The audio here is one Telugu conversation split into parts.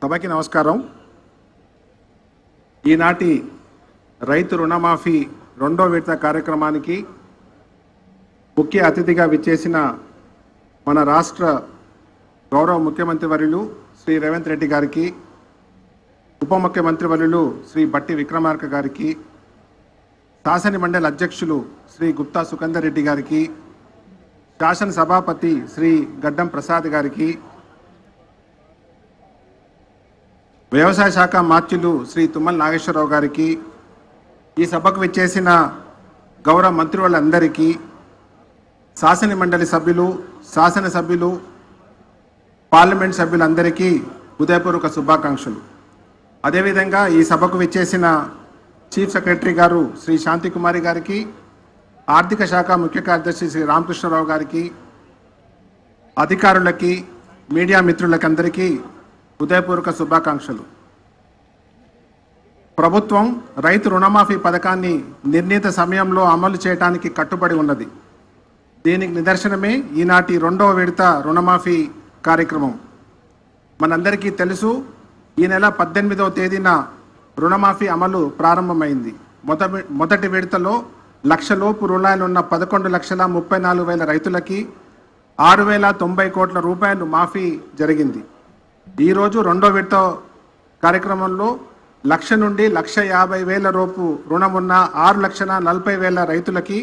సభకి నమస్కారం. ఈనాటి రైతు రుణమాఫీ రెండో విడత కార్యక్రమానికి ముఖ్య అతిథిగా విచ్చేసిన మన రాష్ట్ర గౌరవ ముఖ్యమంత్రి వర్యులు శ్రీ రేవంత్ రెడ్డి గారికి, ఉప ముఖ్యమంత్రి వర్యులు శ్రీ బట్టి విక్రమార్క గారికి, శాసన మండలి అధ్యక్షులు శ్రీ గుప్తా సుఖేందర్ రెడ్డి గారికి, శాసన సభాపతి శ్రీ గడ్డం ప్రసాద్ గారికి, వ్యవసాయ శాఖ మార్చులు శ్రీ తుమ్మల నాగేశ్వరరావు గారికి, ఈ సభకు విచ్చేసిన గౌరవ మంత్రులందరికీ, శాసన మండలి సభ్యులు, శాసనసభ్యులు, పార్లమెంట్ సభ్యులందరికీ హృదయపూర్వక శుభాకాంక్షలు. అదేవిధంగా ఈ సభకు విచ్చేసిన చీఫ్ సెక్రటరీ గారు శ్రీ శాంతికుమారి గారికి, ఆర్థిక శాఖ ముఖ్య కార్యదర్శి శ్రీ రామకృష్ణరావు గారికి, అధికారులకి, మీడియా మిత్రులకందరికీ హృదయపూర్వక శుభాకాంక్షలు. ప్రభుత్వం రైతు రుణమాఫీ పథకాన్ని నిర్ణీత సమయంలో అమలు చేయడానికి కట్టుబడి ఉన్నది. దీనికి నిదర్శనమే ఈనాటి రెండవ విడత రుణమాఫీ కార్యక్రమం. మనందరికీ తెలుసు, ఈ నెల 18వ తేదీన రుణమాఫీ అమలు ప్రారంభమైంది. మొదటి విడతలో 1,00,000 లోపు రుణాలున్న 11,34,000 రైతులకి 6,090 కోట్ల రూపాయలు మాఫీ జరిగింది. ఈరోజు రెండో విడత కార్యక్రమంలో 1,00,000 నుండి 1,50,000 రూపు రుణం ఉన్న 6,40,000 రైతులకి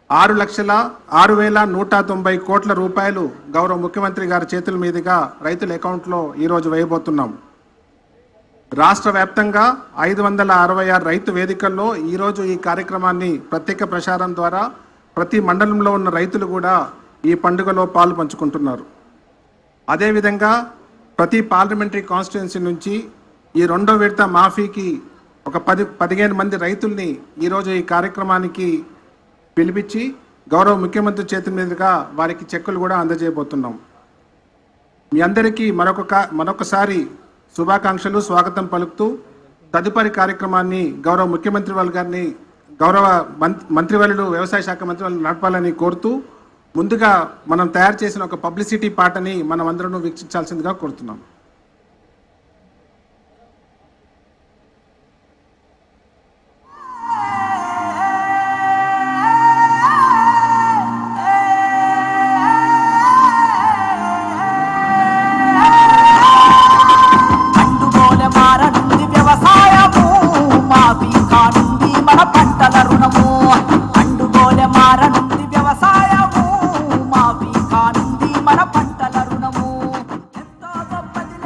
6,06,190 కోట్ల రూపాయలు గౌరవ ముఖ్యమంత్రి గారి చేతుల మీదుగా రైతుల అకౌంట్లో ఈరోజు వేయబోతున్నాం. రాష్ట్ర వ్యాప్తంగా 566 రైతు వేదికల్లో ఈరోజు ఈ కార్యక్రమాన్ని ప్రత్యేక ప్రసారం ద్వారా ప్రతి మండలంలో ఉన్న రైతులు కూడా ఈ పండుగలో పాలు పంచుకుంటున్నారు. అదేవిధంగా ప్రతి పార్లమెంటరీ కాన్స్టిట్యున్సీ నుంచి ఈ రెండో విడత మాఫీకి ఒక 15 మంది రైతుల్ని ఈరోజు ఈ కార్యక్రమానికి పిలిపించి గౌరవ ముఖ్యమంత్రి చేతుల మీదుగా వారికి చెక్కులు కూడా అందజేయబోతున్నాం. మీ అందరికీ మరొకసారి శుభాకాంక్షలు, స్వాగతం పలుకుతూ తదుపరి కార్యక్రమాన్ని గౌరవ ముఖ్యమంత్రి వాళ్ళ గారిని, గౌరవ మంత్రివర్యులు, వ్యవసాయ శాఖ మంత్రి వాళ్ళు నడపాలని కోరుతూ ముందుగా మనం తయారు చేసిన ఒక పబ్లిసిటీ పాటని మనం అందరం వీక్షించాల్సిందిగా కోరుతున్నాం. మన పంటల రుణము ఎంత గొప్పది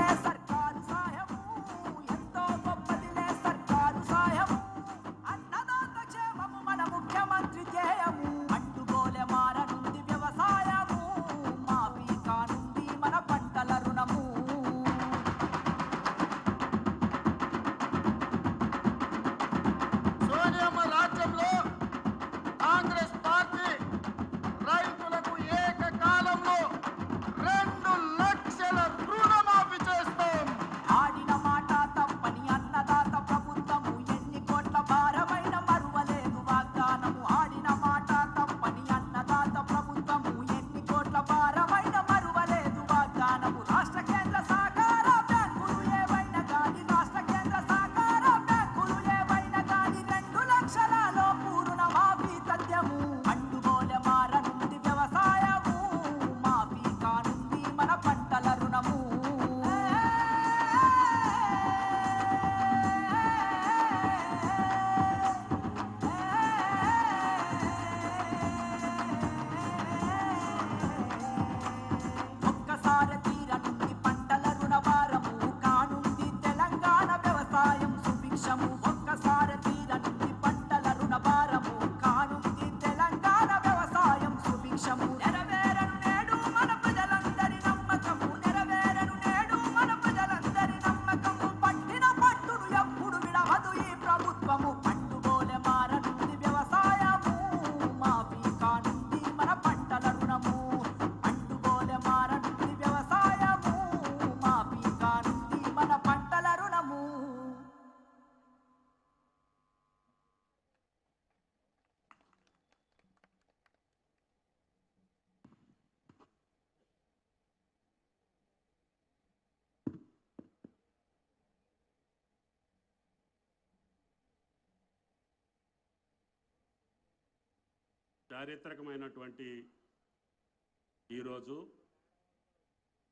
చారిత్రకమైనటువంటి ఈరోజు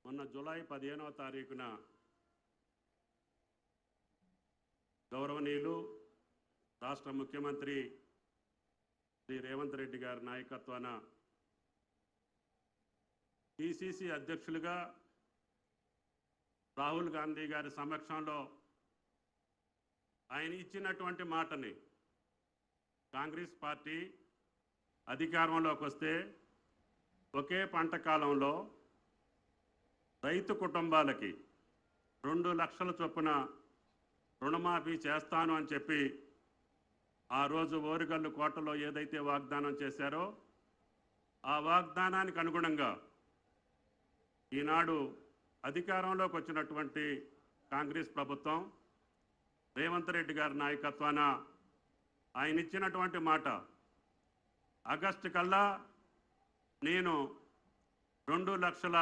మొన్న జూలై 15వ తారీఖున గౌరవనీయులు రాష్ట్ర ముఖ్యమంత్రి శ్రీ రేవంత్ రెడ్డి గారి నాయకత్వాన పిసిసి అధ్యక్షులుగా రాహుల్ గాంధీ గారి సమక్షంలో ఆయన ఇచ్చినటువంటి మాటని కాంగ్రెస్ పార్టీ అధికారంలోకి వస్తే ఒకే పంట కాలంలో రైతు కుటుంబాలకి 2 లక్షల చొప్పున రుణమాఫీ చేస్తాను అని చెప్పి ఆ రోజు ఓరుగల్లు కోటలో ఏదైతే వాగ్దానం చేశారో ఆ వాగ్దానానికి అనుగుణంగా ఈనాడు అధికారంలోకి వచ్చినటువంటి కాంగ్రెస్ ప్రభుత్వం రేవంత్ రెడ్డి గారి నాయకత్వాన ఆయన ఇచ్చినటువంటి మాట ఆగస్టు కల్లా నేను 2 లక్షల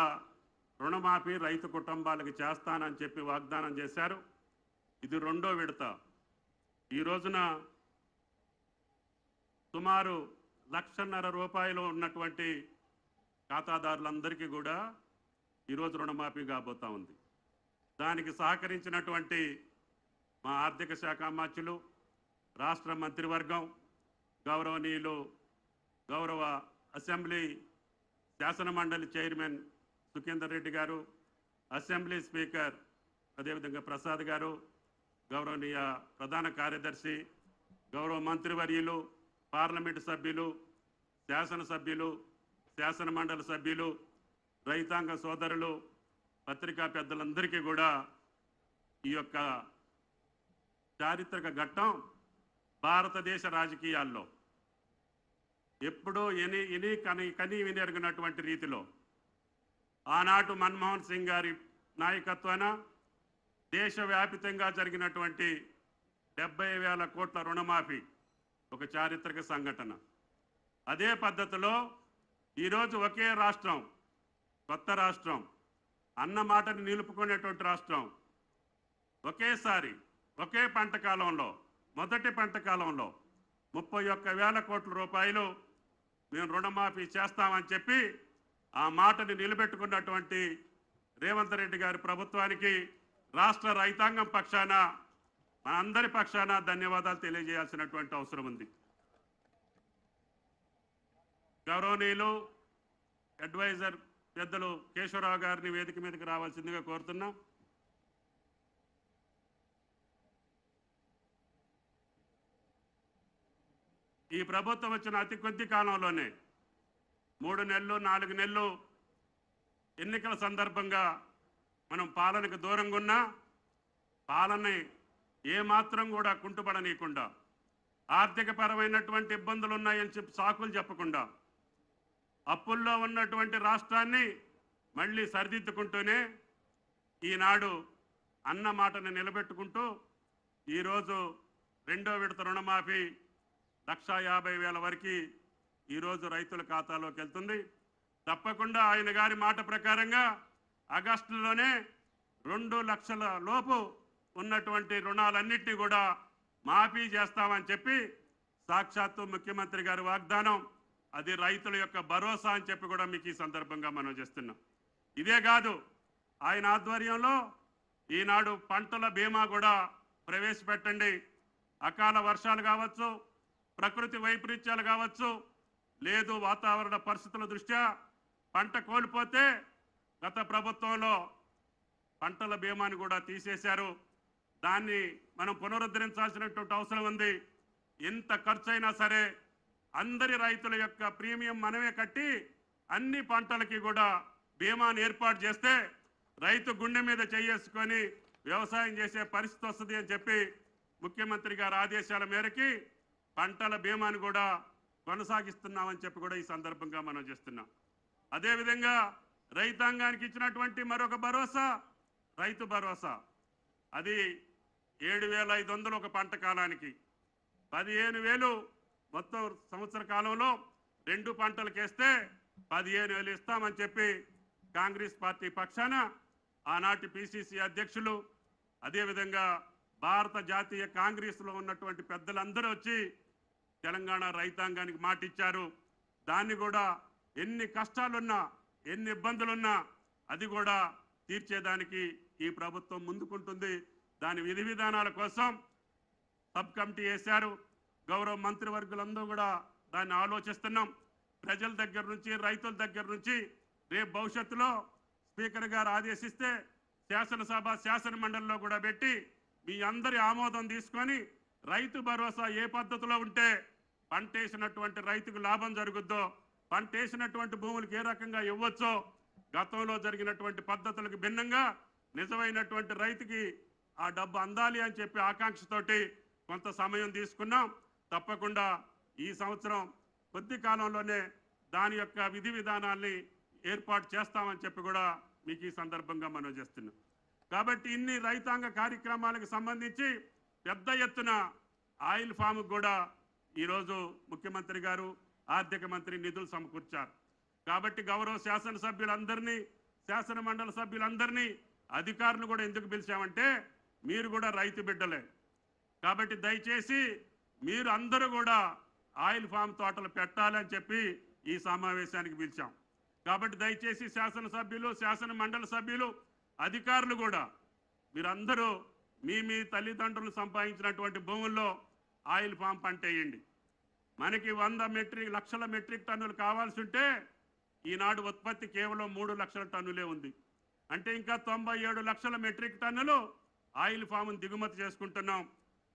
రుణమాఫీ రైతు కుటుంబాలకు చేస్తానని చెప్పి వాగ్దానం చేశారు. ఇది 2వ విడత. ఈ రోజున సుమారు 1,50,000 రూపాయలు ఉన్నటువంటి ఖాతాదారులందరికీ కూడా ఈరోజు రుణమాఫీ కాబోతా ఉంది. దానికి సహకరించినటువంటి మా ఆర్థిక శాఖ మంత్రులు, రాష్ట్ర మంత్రివర్గం, గౌరవనీయులు గౌరవ అసెంబ్లీ శాసనమండలి చైర్మన్ సుఖేందర్ రెడ్డి గారు, అసెంబ్లీ స్పీకర్ అదేవిధంగా ప్రసాద్ గారు, గౌరవనీయ ప్రధాన కార్యదర్శి, గౌరవ మంత్రివర్యులు, పార్లమెంటు సభ్యులు, శాసనసభ్యులు, శాసనమండలి సభ్యులు, రైతాంగ సోదరులు, పత్రికా పెద్దలందరికీ కూడా ఈ యొక్క చారిత్రక ఘట్టం భారతదేశ రాజకీయాల్లో ఎప్పుడూ కని వినెరిగినటువంటి రీతిలో ఆనాటి మన్మోహన్ సింగ్ గారి నాయకత్వాన దేశవ్యాపితంగా జరిగినటువంటి 70,000 కోట్ల రుణమాఫీ ఒక చారిత్రక సంఘటన. అదే పద్ధతిలో ఈరోజు ఒకే రాష్ట్రం, కొత్త రాష్ట్రం, అన్న మాటని నిలుపుకునేటువంటి రాష్ట్రం ఒకేసారి ఒకే పంట కాలంలో మొదటి పంట కాలంలో 31,000 కోట్ల రూపాయలు మేము రుణమాఫీ చేస్తామని చెప్పి ఆ మాటని నిలబెట్టుకున్నటువంటి రేవంత్ రెడ్డి గారి ప్రభుత్వానికి రాష్ట్ర రైతాంగం పక్షాన మనందరి పక్షాన ధన్యవాదాలు తెలియజేయాల్సినటువంటి అవసరం ఉంది. గౌరవనీయులు అడ్వైజర్ పెద్దలు కేశవరావు గారిని వేదిక మీదకి రావాల్సిందిగా కోరుతున్నాం. ఈ ప్రభుత్వం వచ్చిన అతి కొద్ది కాలంలోనే 3 నెలలు 4 నెలలు ఎన్నికల సందర్భంగా మనం పాలనకు దూరంగా ఉన్నా పాలనని ఏమాత్రం కూడా కుంటుపడనీయకుండా, ఆర్థికపరమైనటువంటి ఇబ్బందులు ఉన్నాయని చెప్పి సాకులు చెప్పకుండా, అప్పుల్లో ఉన్నటువంటి రాష్ట్రాన్ని మళ్ళీ సరిదిద్దుకుంటూనే ఈనాడు అన్న మాటని నిలబెట్టుకుంటూ ఈరోజు 2వ విడత రుణమాఫీ 1,50,000 వరకు ఈరోజు రైతుల ఖాతాలోకి వెళ్తుంది. తప్పకుండా ఆయన గారి మాట ప్రకారంగా ఆగస్టులోనే 2 లక్షల లోపు ఉన్నటువంటి రుణాలన్నింటినీ కూడా మాఫీ చేస్తామని చెప్పి సాక్షాత్తు ముఖ్యమంత్రి గారి వాగ్దానం. అది రైతుల యొక్క భరోసా అని చెప్పి కూడా మీకు ఈ సందర్భంగా మనం చేస్తున్నాం. ఇదే కాదు, ఆయన ఆధ్వర్యంలో ఈనాడు పంటల బీమా కూడా ప్రవేశపెట్టండి. అకాల వర్షాలు కావచ్చు, ప్రకృతి వైపరీత్యాలు కావచ్చు, లేదు వాతావరణ పరిస్థితుల దృష్ట్యా పంట కోల్పోతే గత ప్రభుత్వంలో పంటల బీమాని కూడా తీసేశారు. దాన్ని మనం పునరుద్ధరించాల్సినటువంటి అవసరం ఉంది. ఎంత ఖర్చు అయినా సరే అందరి రైతుల యొక్క ప్రీమియం మనమే కట్టి అన్ని పంటలకి కూడా బీమాని ఏర్పాటు చేస్తే రైతు గుండె మీద చేసుకొని వ్యవసాయం చేసే పరిస్థితి వస్తుంది అని చెప్పి ముఖ్యమంత్రి గారి ఆదేశాల మేరకి పంటల బీమాని కూడా కొనసాగిస్తున్నామని చెప్పి కూడా ఈ సందర్భంగా మనం చేస్తున్నాం. అదేవిధంగా రైతాంగానికి ఇచ్చినటువంటి మరొక భరోసా రైతు భరోసా. అది 7,500 ఒక పంట కాలానికి, 15,000 మొత్తం సంవత్సర కాలంలో 2 పంటలకు వేస్తే 15,000 ఇస్తామని చెప్పి కాంగ్రెస్ పార్టీ పక్షాన ఆనాటి పిసిసి అధ్యక్షులు, అదేవిధంగా భారత జాతీయ కాంగ్రెస్లో ఉన్నటువంటి పెద్దలందరూ వచ్చి తెలంగాణ రైతాంగానికి మాట ఇచ్చారు. దాన్ని కూడా ఎన్ని కష్టాలున్నా ఎన్ని ఇబ్బందులున్నా అది కూడా తీర్చేదానికి ఈ ప్రభుత్వం ముందుకుంటుంది. దాని విధి విధానాల కోసం సబ్ కమిటీ వేశారు. గౌరవ మంత్రివర్గులందరూ కూడా దాన్ని ఆలోచిస్తున్నాం. ప్రజల దగ్గర నుంచి రైతుల దగ్గర నుంచి రేపు భవిష్యత్తులో స్పీకర్ గారు ఆదేశిస్తే శాసనసభ శాసన మండలిలో కూడా పెట్టి మీ అందరి ఆమోదం తీసుకొని రైతు భరోసా ఏ పద్ధతిలో ఉంటే పంటేసినటువంటి రైతుకు లాభం జరుగుద్దో, పంటేసినటువంటి భూములకు ఏ రకంగా ఇవ్వచ్చో, గతంలో జరిగినటువంటి పద్ధతులకు భిన్నంగా నిజమైనటువంటి రైతుకి ఆ డబ్బు అందాలి అని చెప్పి ఆకాంక్షతోటి కొంత సమయం తీసుకున్నాం. తప్పకుండా ఈ సంవత్సరం కొద్ది కాలంలోనే దాని యొక్క విధి విధానాల్ని ఏర్పాటు చేస్తామని చెప్పి కూడా మీకు ఈ సందర్భంగా మనం చేస్తున్నాం. కాబట్టి ఇన్ని రైతాంగ కార్యక్రమాలకు సంబంధించి పెద్ద ఎత్తున ఆయిల్ ఫామ్ కూడా ఈరోజు ముఖ్యమంత్రి గారు ఆర్థిక మంత్రి నిధులు సమకూర్చారు. కాబట్టి గౌరవ శాసనసభ్యులందరినీ శాసన మండలి సభ్యులందరినీ అధికారులు కూడా ఎందుకు పిలిచామంటే మీరు కూడా రైతు బిడ్డలే. కాబట్టి దయచేసి మీరు అందరూ కూడా ఆయిల్ ఫామ్ తోటలు పెట్టాలని చెప్పి ఈ సమావేశానికి పిలిచాం. కాబట్టి దయచేసి శాసనసభ్యులు శాసన మండలి సభ్యులు అధికారులు కూడా మీరందరూ మీ తల్లిదండ్రులు సంపాదించినటువంటి భూముల్లో ఆయిల్ ఫామ్ పంట వేయండి. మనకి 100 లక్షల మెట్రిక్ టన్నులు కావాల్సి ఉంటే ఈనాడు ఉత్పత్తి కేవలం 3 లక్షల టన్నులే ఉంది. అంటే ఇంకా 97 లక్షల మెట్రిక్ టన్నులు ఆయిల్ ఫామ్ను దిగుమతి చేసుకుంటున్నాం.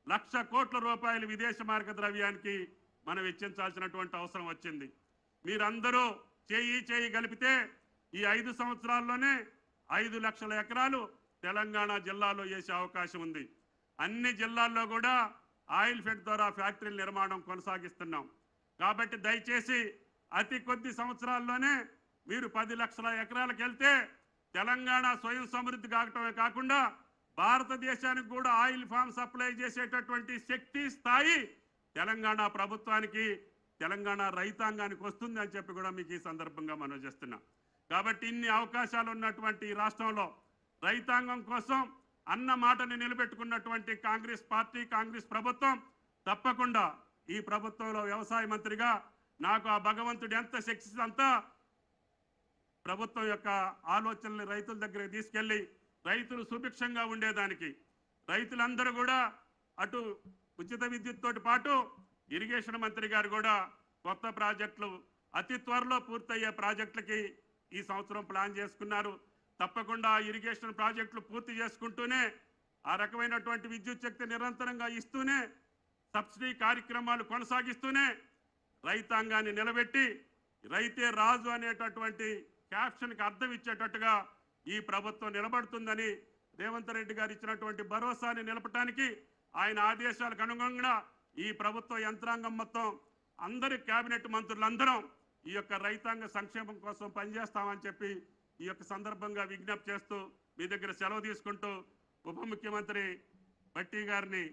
1,00,000 కోట్ల రూపాయలు విదేశ మార్గ ద్రవ్యానికి మనం వెచ్చించాల్సినటువంటి అవసరం వచ్చింది. మీరందరూ చేయి కలిపితే ఈ 5 సంవత్సరాల్లోనే 5 లక్షల ఎకరాలు తెలంగాణ జిల్లాలో వేసే అవకాశం ఉంది. అన్ని జిల్లాల్లో కూడా ఆయిల్ ఫెడ్ ద్వారా ఫ్యాక్టరీల నిర్మాణం కొనసాగిస్తున్నాం. కాబట్టి దయచేసి అతి కొద్ది సంవత్సరాల్లోనే మీరు 10 లక్షల ఎకరాలకు వెళ్తే తెలంగాణ స్వయం సమృద్ధి కావటమే కాకుండా భారతదేశానికి కూడా ఆయిల్ ఫామ్ సప్లై చేసేటటువంటి శక్తి స్థాయి తెలంగాణ ప్రభుత్వానికి తెలంగాణ రైతాంగానికి వస్తుంది అని చెప్పి కూడా మీకు ఈ సందర్భంగా మనం చేస్తున్నాం. కాబట్టి ఇన్ని అవకాశాలు ఉన్నటువంటి ఈ రాష్ట్రంలో రైతాంగం కోసం అన్న మాటని నిలబెట్టుకున్నటువంటి కాంగ్రెస్ పార్టీ కాంగ్రెస్ ప్రభుత్వం తప్పకుండా ఈ ప్రభుత్వంలో వ్యవసాయ మంత్రిగా నాకు ఆ భగవంతుడు ఎంత శక్తి అంతా ప్రభుత్వం యొక్క ఆలోచనలు రైతుల దగ్గరికి తీసుకెళ్లి రైతులు సుభిక్షంగా ఉండేదానికి రైతులందరూ కూడా అటు ఉచిత విద్యుత్ తోటి పాటు ఇరిగేషన్ మంత్రి గారు కూడా కొత్త ప్రాజెక్టులు అతి త్వరలో పూర్తయ్యే ప్రాజెక్టులకి ఈ సంవత్సరం ప్లాన్ చేసుకున్నారు. తప్పకుండా ఇరిగేషన్ ప్రాజెక్టులు పూర్తి చేసుకుంటూనే ఆ రకమైనటువంటి విద్యుత్ శక్తి నిరంతరంగా ఇస్తూనే సబ్సిడీ కార్యక్రమాలు కొనసాగిస్తూనే రైతాంగాన్ని నిలబెట్టి రైతే రాజు అనేటటువంటి క్యాప్షన్కి అర్థం ఇచ్చేటట్టుగా ఈ ప్రభుత్వం నిలబడుతుందని రేవంత్ రెడ్డి గారు ఇచ్చినటువంటి భరోసాని నిలపడానికి ఆయన ఆదేశాలకు అనుగుణంగా ఈ ప్రభుత్వ యంత్రాంగం మొత్తం అందరి కేబినెట్ మంత్రులందరం ఈ యొక్క రైతాంగ సంక్షేమం కోసం పనిచేస్తామని చెప్పి ఈ యొక్క సందర్భంగా విజ్ఞప్తి చేస్తూ మీ దగ్గర సెలవు తీసుకుంటూ ఉప ముఖ్యమంత్రి భట్టి గారిని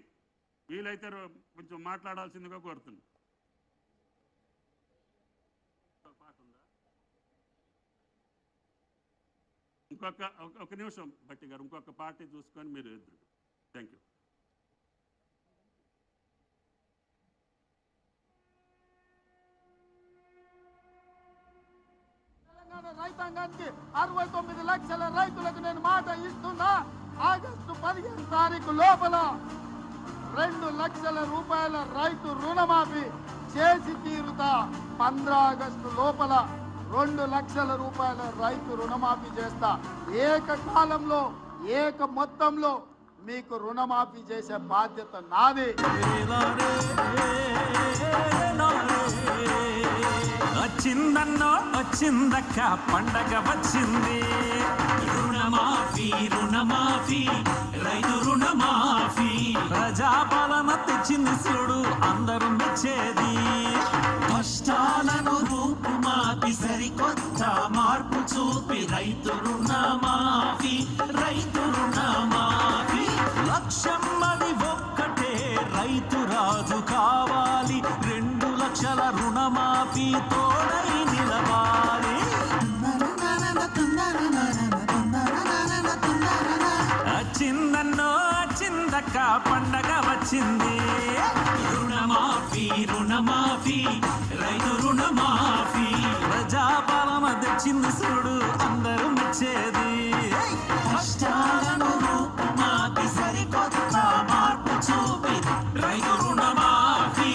వీలైతే కొంచెం మాట్లాడాల్సిందిగా కోరుతున్నాను. ఒక నిమిషం భట్టి గారు, ఇంకొక పార్టీ చూసుకొని మీరు ఎదురు. Thank you. రైతాంగానికి 69 లక్షల రైతులకు నేను మాట ఇస్తున్నా. ఆగస్టు 15 తారీఖు లోపల 2 లక్షల రూపాయల రైతు రుణమాఫీ చేసి తీరుతా. 15 ఆగస్టు లోపల 2 లక్షల రూపాయల రైతు రుణమాఫీ చేస్తా. ఏకకాలంలో ఏక మొత్తంలో మీకు రుణమాఫీ చేసే బాధ్యత నాది. వచ్చిందన్నో వచ్చిందక్క పండగ వచ్చింది. రుణమాఫీ రుణమాఫీ రైతు రుణమాఫీ ప్రజాపాలన తెచ్చింది చూడు అందరూ మెచ్చేది. కష్టాలను రూపుమాపి సరికొత్త మార్పు చూపి రైతు రుణమాఫీ రైతు రుణమాఫీ లక్ష్యం అది ఒక్కటే రైతు రాజు కావాలి. 2 లక్షల రుణమాఫీ తోడై నిలవాలి. వచ్చిందన్నో వచ్చిందక్క పండగ వచ్చింది. రుణమాఫీ రుణమాఫీ రైతు రుణమాఫీ వచ్చింది చూడు అందరూ మెచ్చేది. కష్టాలను రూపుమాపి సరికొత్త మార్పు చూపి రైతు రుణమాఫీ,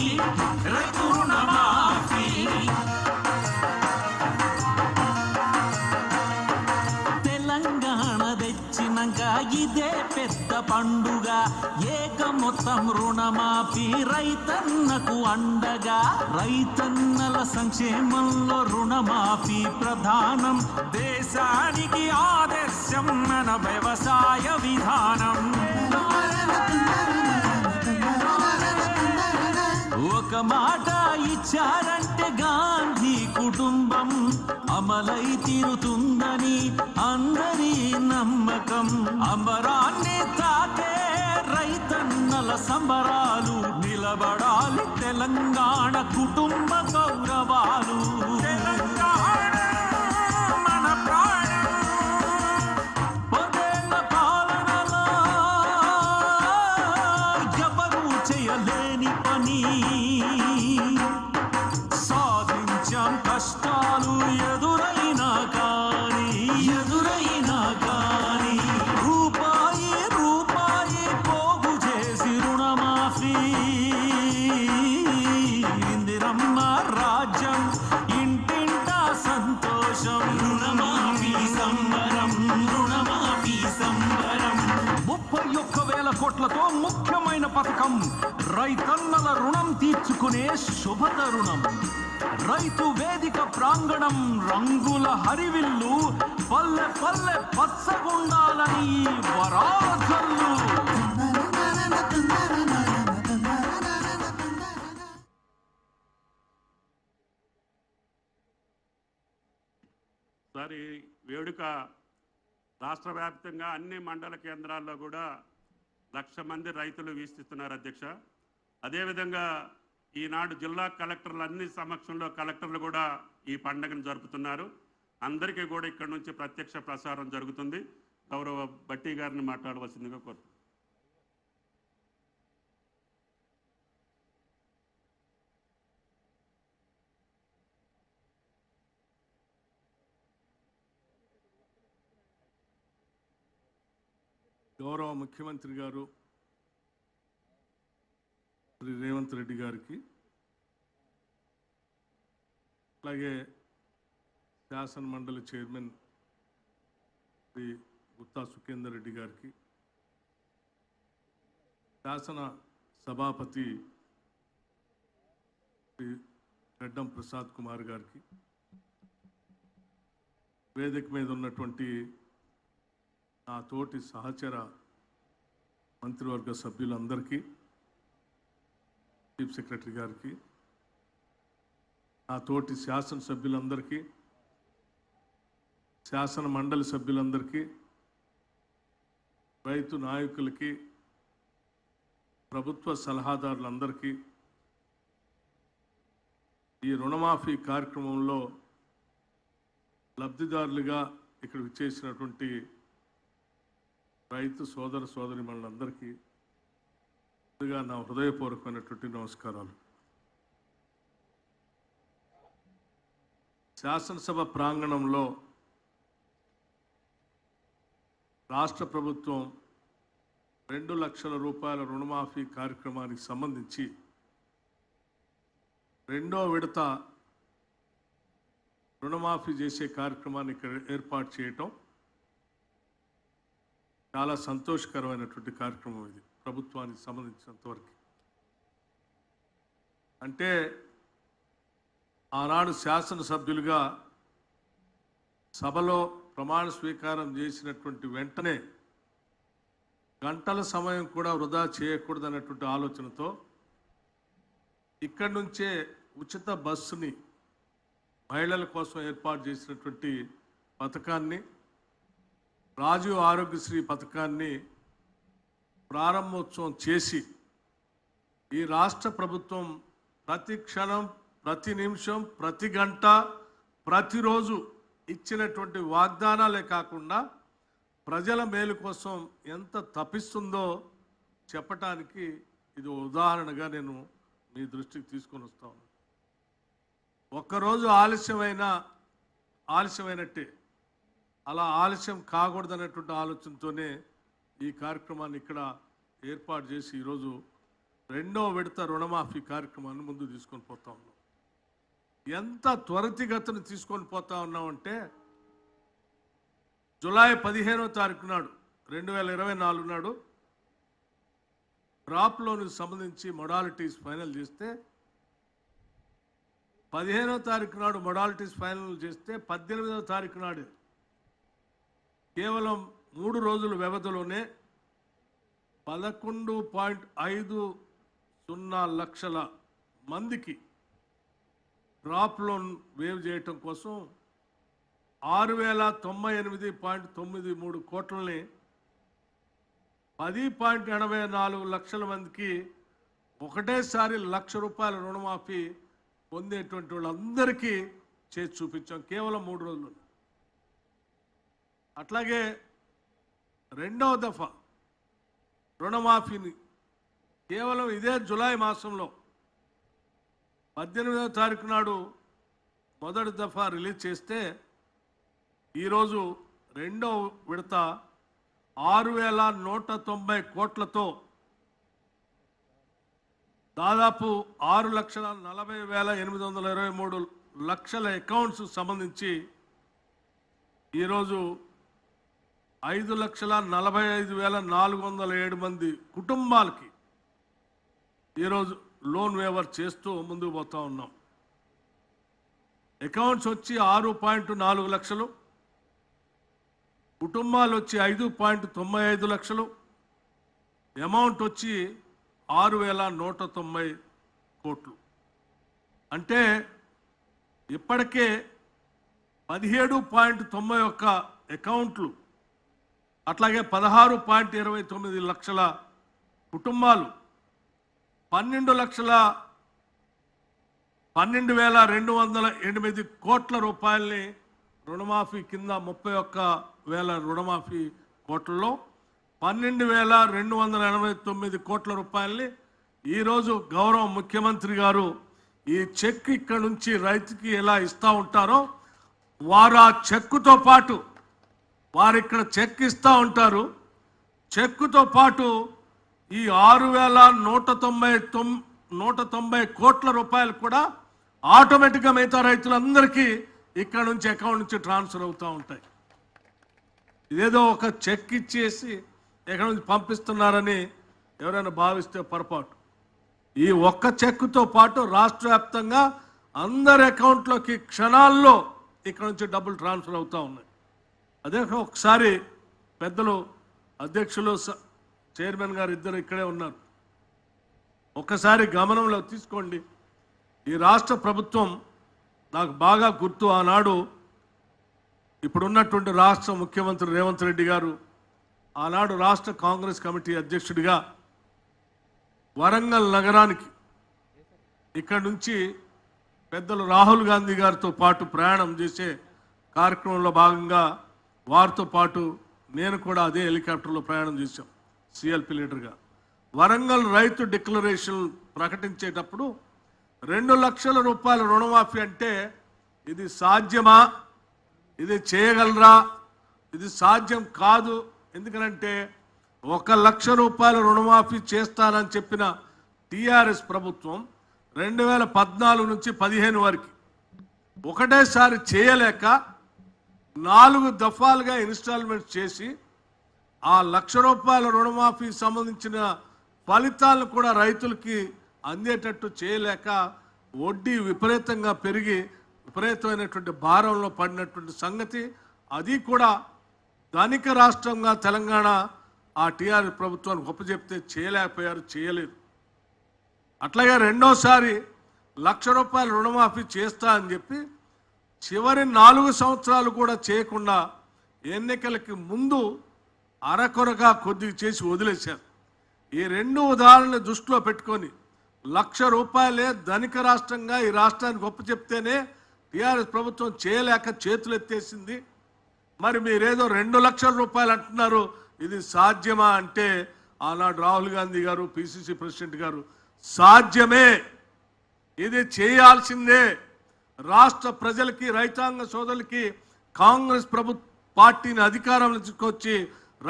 రైతు రుణమాఫీ. తెలంగాణ తెచ్చినాక ఇదే పెద్ద పండుగ. ఏక మొత్తం రుణమాఫీ రైతన్నకు అండగా. రైతన్నల సంక్షేమంలో రుణమాఫీ ప్రధానం. దేశానికి ఆదర్శం మన వ్యవసాయ విధానం. ఒక మాట ఇచ్చారంటే గాంధీ కుటుంబం అమలై తీరుతుందని అందరి నమ్మకం. అమరాన్ని తాకే రైతన్నల సంబరాలు. నిలబడాలి తెలంగాణ కుటుంబ గౌరవాలు. తెలంగాణ మన ప్రాణం. పదేళ్ల పాలనలో ఎవరూ చేయలేని పని సాధించాం. కష్టాలు ఎదురైనా కానీ రూపాయి రూపాయి పోగు చేసి రుణమాఫీ. ఇందిరమ్మ రాజ్యం ఇంటింటా సంతోషం. రుణమాఫీ సంబరం, రుణమాఫీ సంబరం. 31,000 కోట్లతో ముఖ్యమైన పథకం. రైతన్నల రుణం తీర్చుకునే శుభతరుణం. రైతు వేదిక ప్రాంగణం రంగుల హరివిల్లు. పల్లె పల్లె పచ్చగుండాలని ఈ వరాజల్లు. సార్, ఈ వేడుక రాష్ట్ర వ్యాప్తంగా అన్ని మండల కేంద్రాల్లో కూడా 1,00,000 మంది రైతులు వీక్షిస్తున్నారు అధ్యక్ష. అదేవిధంగా ఈనాడు జిల్లా కలెక్టర్లు అన్ని సమక్షంలో కలెక్టర్లు కూడా ఈ పండుగను జరుపుతున్నారు. అందరికీ కూడా ఇక్కడ నుంచి ప్రత్యక్ష ప్రసారం జరుగుతుంది. గౌరవ భట్టి గారిని మాట్లాడవలసిందిగా కోరుతున్నాను. గౌరవ ముఖ్యమంత్రి గారు శ్రీ రేవంత్ రెడ్డి గారికి, అలాగే శాసన మండలి చైర్మన్ శ్రీ గుత్తా సుఖేందర్ రెడ్డి గారికి, శాసన సభాపతి శ్రీ రెడ్డం ప్రసాద్ కుమార్ గారికి, వేదిక మీద ఉన్నటువంటి నా తోటి సహచర మంత్రివర్గ సభ్యులందరికీ, చీఫ్ సెక్రటరీ గారికి, నా తోటి శాసనసభ్యులందరికీ, శాసన మండలి సభ్యులందరికీ, రైతు నాయకులకి, ప్రభుత్వ సలహాదారులందరికీ, ఈ రుణమాఫీ కార్యక్రమంలో లబ్ధిదారులుగా ఇక్కడ విచ్చేసినటువంటి రైతు సోదర సోదరీమణులందరికీ ముందుగా నా హృదయపూర్వకమైనటువంటి నమస్కారాలు. శాసనసభ ప్రాంగణంలో రాష్ట్ర ప్రభుత్వం 2 లక్షల రూపాయల రుణమాఫీ కార్యక్రమానికి సంబంధించి 2వ విడత రుణమాఫీ చేసే కార్యక్రమాన్ని ఇక్కడ ఏర్పాటు చేయటం చాలా సంతోషకరమైనటువంటి కార్యక్రమం. ఇది ప్రభుత్వానికి సంబంధించినంతవరకు. అంటే ఆనాడు శాసనసభ్యులుగా సభలో ప్రమాణ స్వీకారం చేసినటువంటి వెంటనే గంటల సమయం కూడా వృధా చేయకూడదన్నటువంటి ఆలోచనతో ఇక్కడి నుంచే ఉచిత బస్సుని మహిళల కోసం ఏర్పాటు చేసినటువంటి పథకాన్ని, రాజీవ్ ఆరోగ్యశ్రీ పథకాన్ని ప్రారంభోత్సవం చేసి ఈ రాష్ట్ర ప్రభుత్వం ప్రతి క్షణం, ప్రతి నిమిషం, ప్రతి గంట, ప్రతిరోజు ఇచ్చినటువంటి వాగ్దానాలే కాకుండా ప్రజల మేలు కోసం ఎంత తప్పిస్తుందో చెప్పటానికి ఇది ఉదాహరణగా నేను మీ దృష్టికి తీసుకొని వస్తాను. ఒక్కరోజు ఆలస్యమైన ఆలస్యమైనట్టే. అలా ఆలస్యం కాకూడదనేటువంటి ఆలోచనతోనే ఈ కార్యక్రమాన్ని ఇక్కడ ఏర్పాటు చేసి ఈరోజు 2వ విడత రుణమాఫీ కార్యక్రమాన్ని ముందు తీసుకొని పోతా ఉన్నాం. ఎంత త్వరితగతిని తీసుకొని పోతా ఉన్నామంటే జూలై 15వ తారీఖు నాడు 2024 నాడు క్రాప్ లోన్కి సంబంధించి మొడాలిటీస్ ఫైనల్ చేస్తే 15వ తారీఖు నాడు మొడాలిటీస్ ఫైనల్ చేస్తే 18వ తారీఖు నాడు కేవలం 3 రోజుల వ్యవధిలోనే 11.50 లక్షల మందికి క్రాప్ లోన్ వేవ్ చేయటం కోసం 6,098.93 కోట్లని 10.84 లక్షల మందికి ఒకటేసారి ₹1,00,000 రుణమాఫీ పొందేటువంటి వాళ్ళందరికీ చేసి చూపించాం కేవలం 3 రోజులు. అట్లాగే 2వ దఫా రుణమాఫీని కేవలం ఇదే జూలై మాసంలో 18వ తారీఖు నాడు మొదటి దఫా రిలీజ్ చేస్తే ఈరోజు 2వ విడత 6,190 కోట్లతో దాదాపు 6,40,823 లక్షల అకౌంట్స్ సంబంధించి ఈరోజు 5,45,407 మంది కుటుంబాలకి ఈరోజు లోన్ వేవర్ చేస్తూ ముందుకు పోతా ఉన్నాం. అకౌంట్స్ వచ్చి 6.4 లక్షలు, కుటుంబాలు వచ్చి 5.95 లక్షలు, అమౌంట్ వచ్చి 6,190 కోట్లు. అంటే ఇప్పటికే 17.91 అకౌంట్లు, అట్లాగే 16.29 లక్షల కుటుంబాలు 12,208 కోట్ల రూపాయల్ని రుణమాఫీ కింద 31,000 రుణమాఫీ కోట్లలో 12,289 కోట్ల రూపాయల్ని ఈరోజు గౌరవ ముఖ్యమంత్రి గారు ఈ చెక్ ఇక్కడ నుంచి రైతుకి ఎలా ఇస్తూ ఉంటారో వారు ఆ చెక్కుతో పాటు వారు ఇక్కడ చెక్ ఇస్తూ ఉంటారు. చెక్కుతో పాటు ఈ 6,190 కోట్ల రూపాయలు కూడా ఆటోమేటిక్గా మిగతా రైతులందరికీ ఇక్కడ నుంచి అకౌంట్ నుంచి ట్రాన్స్ఫర్ అవుతూ ఉంటాయి. ఇదేదో ఒక చెక్ ఇచ్చేసి ఎక్కడి నుంచి పంపిస్తున్నారని ఎవరైనా భావిస్తే పొరపాటు. ఈ ఒక్క చెక్కుతో పాటు రాష్ట్ర వ్యాప్తంగా అందరి అకౌంట్లోకి క్షణాల్లో ఇక్కడ నుంచి డబ్బులు ట్రాన్స్ఫర్ అవుతూ ఉన్నాయి. అదే ఒకసారి పెద్దలు అధ్యక్షులు చైర్మన్ గారు ఇద్దరు ఇక్కడే ఉన్నారు, ఒక్కసారి గమనంలో తీసుకోండి. ఈ రాష్ట్ర ప్రభుత్వం నాకు బాగా గుర్తు, ఆనాడు ఇప్పుడున్నటువంటి రాష్ట్ర ముఖ్యమంత్రి రేవంత్ రెడ్డి గారు ఆనాడు రాష్ట్ర కాంగ్రెస్ కమిటీ అధ్యక్షుడిగా వరంగల్ నగరానికి ఇక్కడ నుంచి పెద్దలు రాహుల్ గాంధీ గారితో పాటు ప్రయాణం చేసే కార్యక్రమంలో భాగంగా వారితో పాటు నేను కూడా అదే హెలికాప్టర్లో ప్రయాణం చేశాం సిఎల్పి లీడర్గా. వరంగల్ రైతు డిక్లరేషన్ ప్రకటించేటప్పుడు 2 లక్షల రూపాయల రుణమాఫీ అంటే ఇది సాధ్యమా, ఇది చేయగలరా, ఇది సాధ్యం కాదు. ఎందుకనంటే 1 లక్ష రూపాయల రుణమాఫీ చేస్తానని చెప్పిన టీఆర్ఎస్ ప్రభుత్వం 2014 నుంచి 15 వరకు ఒకటేసారి చేయలేక 4 దఫాలుగా ఇన్స్టాల్మెంట్ చేసి ఆ 1 లక్ష రూపాయల రుణమాఫీ సంబంధించిన ఫలితాలను కూడా రైతులకి అందేటట్టు చేయలేక వడ్డీ విపరీతంగా పెరిగి విపరీతమైనటువంటి భారంలో పడినటువంటి సంగతి. అది కూడా ధనిక రాష్ట్రంగా తెలంగాణ ఆ టీఆర్ఎస్ ప్రభుత్వానికి ఒప్పచెప్తే చేయలేకపోయారు, చేయలేదు. అట్లాగే రెండోసారి 1 లక్ష రూపాయల రుణమాఫీ చేస్తా అని చెప్పి చివరి 4 సంవత్సరాలు కూడా చేయకుండా ఎన్నికలకి ముందు అరకొరగా కొద్దిగా చేసి వదిలేశారు. ఈ 2 ఉదాహరణలు దృష్టిలో పెట్టుకొని 1 లక్ష రూపాయలే ధనిక రాష్ట్రంగా ఈ రాష్ట్రానికి ఒప్పచెప్తేనే టీఆర్ఎస్ ప్రభుత్వం చేయలేక చేతులు ఎత్తేసింది. మరి మీరేదో 2 లక్షల రూపాయలు అంటున్నారు, ఇది సాధ్యమా అంటే ఆనాడు రాహుల్ గాంధీ గారు పిసిసి ప్రెసిడెంట్ గారు సాధ్యమే, ఇది చేయాల్సిందే, రాష్ట్ర ప్రజలకి, రైతాంగ సోదరులకి కాంగ్రెస్ పార్టీని అధికారంలో తీసుకొచ్చి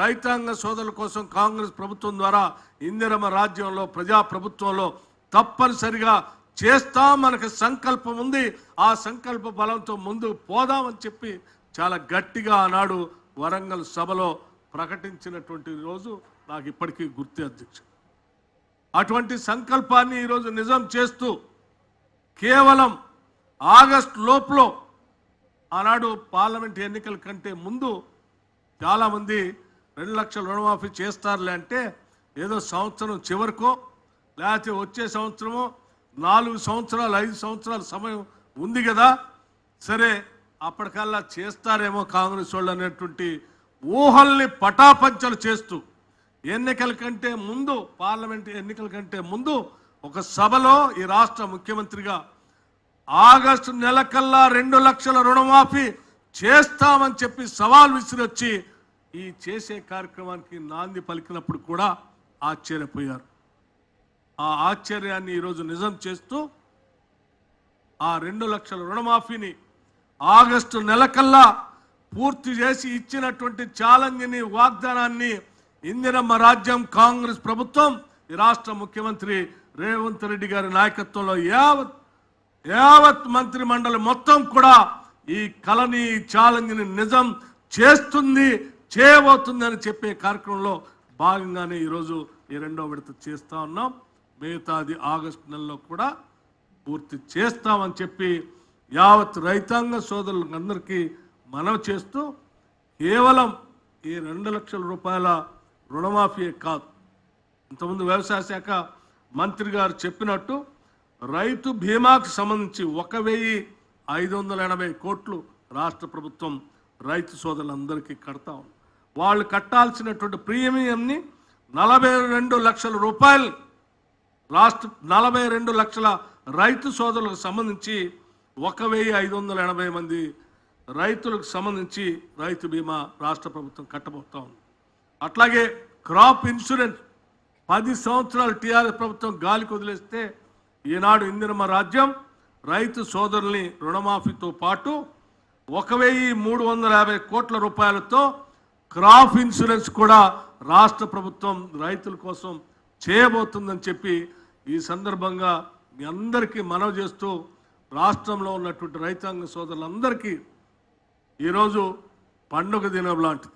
రైతాంగ సోదరుల కోసం కాంగ్రెస్ ప్రభుత్వం ద్వారా ఇందిరమ్మ రాజ్యంలో, ప్రజా ప్రభుత్వంలో తప్పనిసరిగా చేస్తాం. మనకు సంకల్పం ఉంది. ఆ సంకల్ప బలంతో ముందు పోదామని చెప్పి చాలా గట్టిగా ఆనాడు వరంగల్ సభలో ప్రకటించినటువంటి రోజు నాకు ఇప్పటికీ గుర్తు అధ్యక్ష. అటువంటి సంకల్పాన్ని ఈరోజు నిజం చేస్తూ కేవలం ఆగస్టు లోపల ఆనాడు పార్లమెంట్ ఎన్నికల కంటే ముందు చాలామంది 2 లక్షల రుణమాఫీ చేస్తారులే అంటే ఏదో సంవత్సరం చివరికో లేకపోతే వచ్చే సంవత్సరమో 4 సంవత్సరాలు 5 సంవత్సరాల సమయం ఉంది కదా, సరే అప్పటికల్లా చేస్తారేమో కాంగ్రెస్ వాళ్ళు అనేటువంటి ఊహల్ని పటాపంచలు చేస్తూ ఎన్నికల కంటే ముందు, పార్లమెంట్ ఎన్నికల కంటే ముందు ఒక సభలో ఈ రాష్ట్ర ముఖ్యమంత్రిగా ఆగస్టు నెలకల్లా 2 లక్షల రుణమాఫీ చేస్తామని చెప్పి సవాల్ విసిరొచ్చి ఈ చేసే కార్యక్రమానికి నాంది పలికినప్పుడు కూడా ఆశ్చర్యపోయారు. ఆ ఆశ్చర్యాన్ని ఈరోజు నిజం చేస్తూ ఆ 2 లక్షల రుణమాఫీని ఆగస్టు నెలకల్లా పూర్తి చేసి ఇచ్చినటువంటి ఛాలెంజ్ని, వాగ్దానాన్ని ఇందిరమ్మ రాజ్యం కాంగ్రెస్ ప్రభుత్వం ఈ రాష్ట్ర ముఖ్యమంత్రి రేవంత్ రెడ్డి గారి నాయకత్వంలో యావత్ మంత్రి మండలి మొత్తం కూడా ఈ కళని, ఛాలెంజ్ని నిజం చేస్తుంది, చేయబోతుంది అని చెప్పే కార్యక్రమంలో భాగంగానే ఈరోజు ఈ 2వ విడత చేస్తా ఉన్నాం. మిగతాది ఆగస్టు నెలలో కూడా పూర్తి చేస్తామని చెప్పి యావత్ రైతాంగ సోదరులందరికీ మనవి చేస్తూ కేవలం ఈ 2 లక్షల రూపాయల రుణమాఫీ కాదు, ఇంతకుముందు వ్యవసాయ శాఖ మంత్రి గారు చెప్పినట్టు రైతు బీమాకు సంబంధించి 1,580 కోట్లు రాష్ట్ర ప్రభుత్వం రైతు సోదరులందరికీ కడతా ఉంది. వాళ్ళు కట్టాల్సినటువంటి ప్రీమియంని 42 లక్షల రూపాయలు 42 లక్షల రైతు సోదరులకు సంబంధించి 1,580 మంది రైతులకు సంబంధించి రైతు బీమా రాష్ట్ర ప్రభుత్వం కట్టబోతా ఉంది. అట్లాగే క్రాప్ ఇన్సూరెన్స్ 10 సంవత్సరాలు టీఆర్ఎస్ ప్రభుత్వం గాలికి వదిలేస్తే ఈనాడు ఇందిరమ్మ రాజ్యం రైతు సోదరుల్ని రుణమాఫీతో పాటు 1,350 కోట్ల రూపాయలతో క్రాప్ ఇన్సూరెన్స్ కూడా రాష్ట్ర ప్రభుత్వం రైతుల కోసం చేయబోతుందని చెప్పి ఈ సందర్భంగా మీ అందరికీ మనవి చేస్తూ రాష్ట్రంలో ఉన్నటువంటి రైతాంగ సోదరులందరికీ ఈరోజు పండుగ దినం లాంటిది.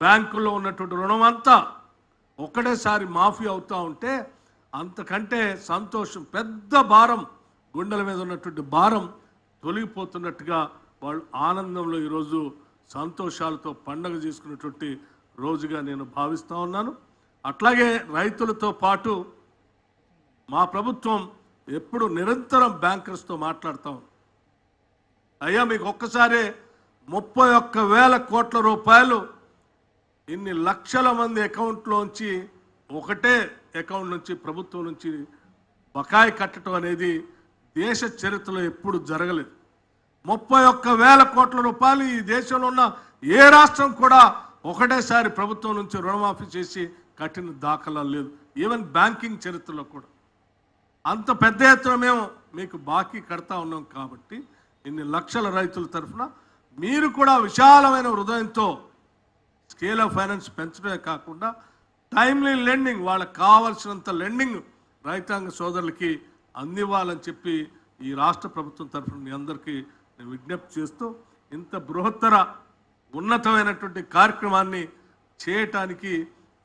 బ్యాంకుల్లో ఉన్నటువంటి రుణమంతా ఒకటేసారి మాఫీ అవుతూ ఉంటే అంతకంటే సంతోషం, పెద్ద భారం, గుండెల మీద ఉన్నటువంటి భారం తొలగిపోతున్నట్టుగా వాళ్ళు ఆనందంలో ఈరోజు సంతోషాలతో పండుగ చేసుకునేటువంటి రోజుగా నేను భావిస్తూ ఉన్నాను. అట్లాగే రైతులతో పాటు మా ప్రభుత్వం ఎప్పుడు నిరంతరం బ్యాంకర్స్తో మాట్లాడతాం. అయ్యా మీకు ఒక్కసారి 31,000 కోట్ల రూపాయలు ఇన్ని లక్షల మంది అకౌంట్లోంచి ఒకటే అకౌంట్ నుంచి ప్రభుత్వం నుంచి బకాయి కట్టడం అనేది దేశ చరిత్రలో ఎప్పుడు జరగలేదు. 31,000 కోట్ల రూపాయలు ఈ దేశంలో ఉన్న ఏ రాష్ట్రం కూడా ఒకటేసారి ప్రభుత్వం నుంచి రుణమాఫీ చేసి కట్టిన దాఖలాలు లేదు. ఈవెన్ బ్యాంకింగ్ చరిత్రలో కూడా అంత పెద్ద ఎత్తున మేము మీకు బాకీ కడతా ఉన్నాం. కాబట్టి ఇన్ని లక్షల రైతుల తరఫున మీరు కూడా విశాలమైన హృదయంతో స్కేల్ ఆఫ్ ఫైనాన్స్ పెంచడమే కాకుండా టైమ్లీ లెండింగ్, వాళ్ళకి కావాల్సినంత లెండింగ్ రైతాంగ సోదరులకి అందివ్వాలని చెప్పి ఈ రాష్ట్ర ప్రభుత్వం తరఫున మీ అందరికీ నేను విజ్ఞప్తి చేస్తూ ఇంత బృహత్తర ఉన్నతమైనటువంటి కార్యక్రమాన్ని చేయటానికి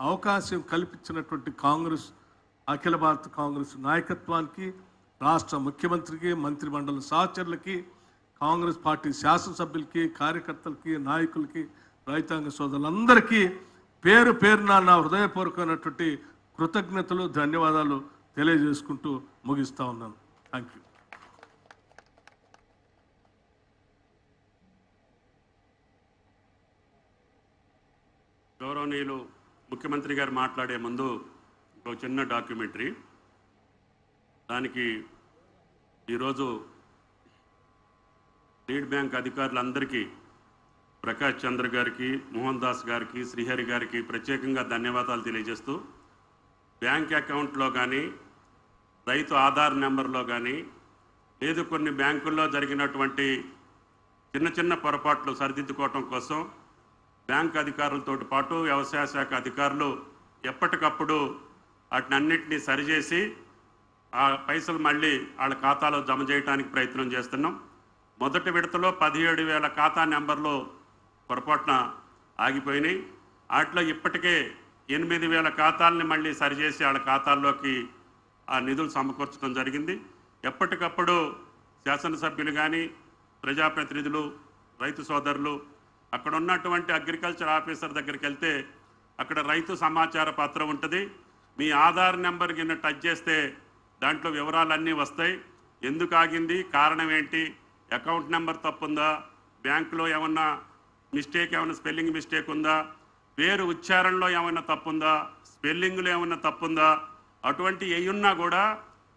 అవకాశం కల్పించినటువంటి కాంగ్రెస్, అఖిల భారత కాంగ్రెస్ నాయకత్వానికి, రాష్ట్ర ముఖ్యమంత్రికి, మంత్రిమండలి సహచరులకి, కాంగ్రెస్ పార్టీ శాసనసభ్యులకి, కార్యకర్తలకి, నాయకులకి, రైతాంగ సోదరులందరికీ పేరు పేరున నా హృదయపూర్వకమైనటువంటి కృతజ్ఞతలు, ధన్యవాదాలు తెలియజేసుకుంటూ ముగిస్తా ఉన్నాను. Thank you. గౌరవనీయులు ముఖ్యమంత్రి గారు మాట్లాడే ముందు ఒక చిన్న డాక్యుమెంటరీ, దానికి ఈరోజు లీడ్ బ్యాంక్ అధికారులందరికీ, ప్రకాష్ చంద్ర గారికి, మోహన్ దాస్ గారికి, శ్రీహరి గారికి ప్రత్యేకంగా ధన్యవాదాలు తెలియజేస్తూ, బ్యాంక్ అకౌంట్లో కానీ రైతు ఆధార్ నెంబర్లో కానీ లేదు కొన్ని బ్యాంకుల్లో జరిగినటువంటి చిన్న చిన్న పొరపాట్లు సరిదిద్దుకోవటం కోసం బ్యాంక్ అధికారులతో పాటు వ్యవసాయ శాఖ అధికారులు ఎప్పటికప్పుడు వాటినన్నింటినీ సరిచేసి ఆ పైసలు మళ్ళీ వాళ్ళ ఖాతాలో జమ చేయడానికి ప్రయత్నం చేస్తున్నాం. మొదటి విడతలో 17,000 ఖాతా నెంబర్లు పొరపాటున ఆగిపోయినాయి. వాటిలో ఇప్పటికే 8,000 ఖాతాలని మళ్ళీ సరిచేసి వాళ్ళ ఖాతాల్లోకి ఆ నిధులు సమకూర్చడం జరిగింది. ఎప్పటికప్పుడు శాసనసభ్యులు కానీ ప్రజాప్రతినిధులు రైతు సోదరులు అక్కడ ఉన్నటువంటి అగ్రికల్చర్ ఆఫీసర్ దగ్గరికి వెళ్తే అక్కడ రైతు సమాచార పత్రం ఉంటుంది. మీ ఆధార్ నెంబర్ కింద టచ్ చేస్తే దాంట్లో వివరాలన్నీ వస్తాయి. ఎందుకు ఆగింది, కారణం ఏంటి, అకౌంట్ నెంబర్ తప్పుందా, బ్యాంకులో ఏమన్నా మిస్టేక్, ఏమైనా స్పెల్లింగ్ మిస్టేక్ ఉందా, పేరు ఉచ్చారణలో ఏమైనా తప్పుందా, స్పెల్లింగ్లో ఏమైనా తప్పుందా, అటువంటి ఏయున్నా కూడా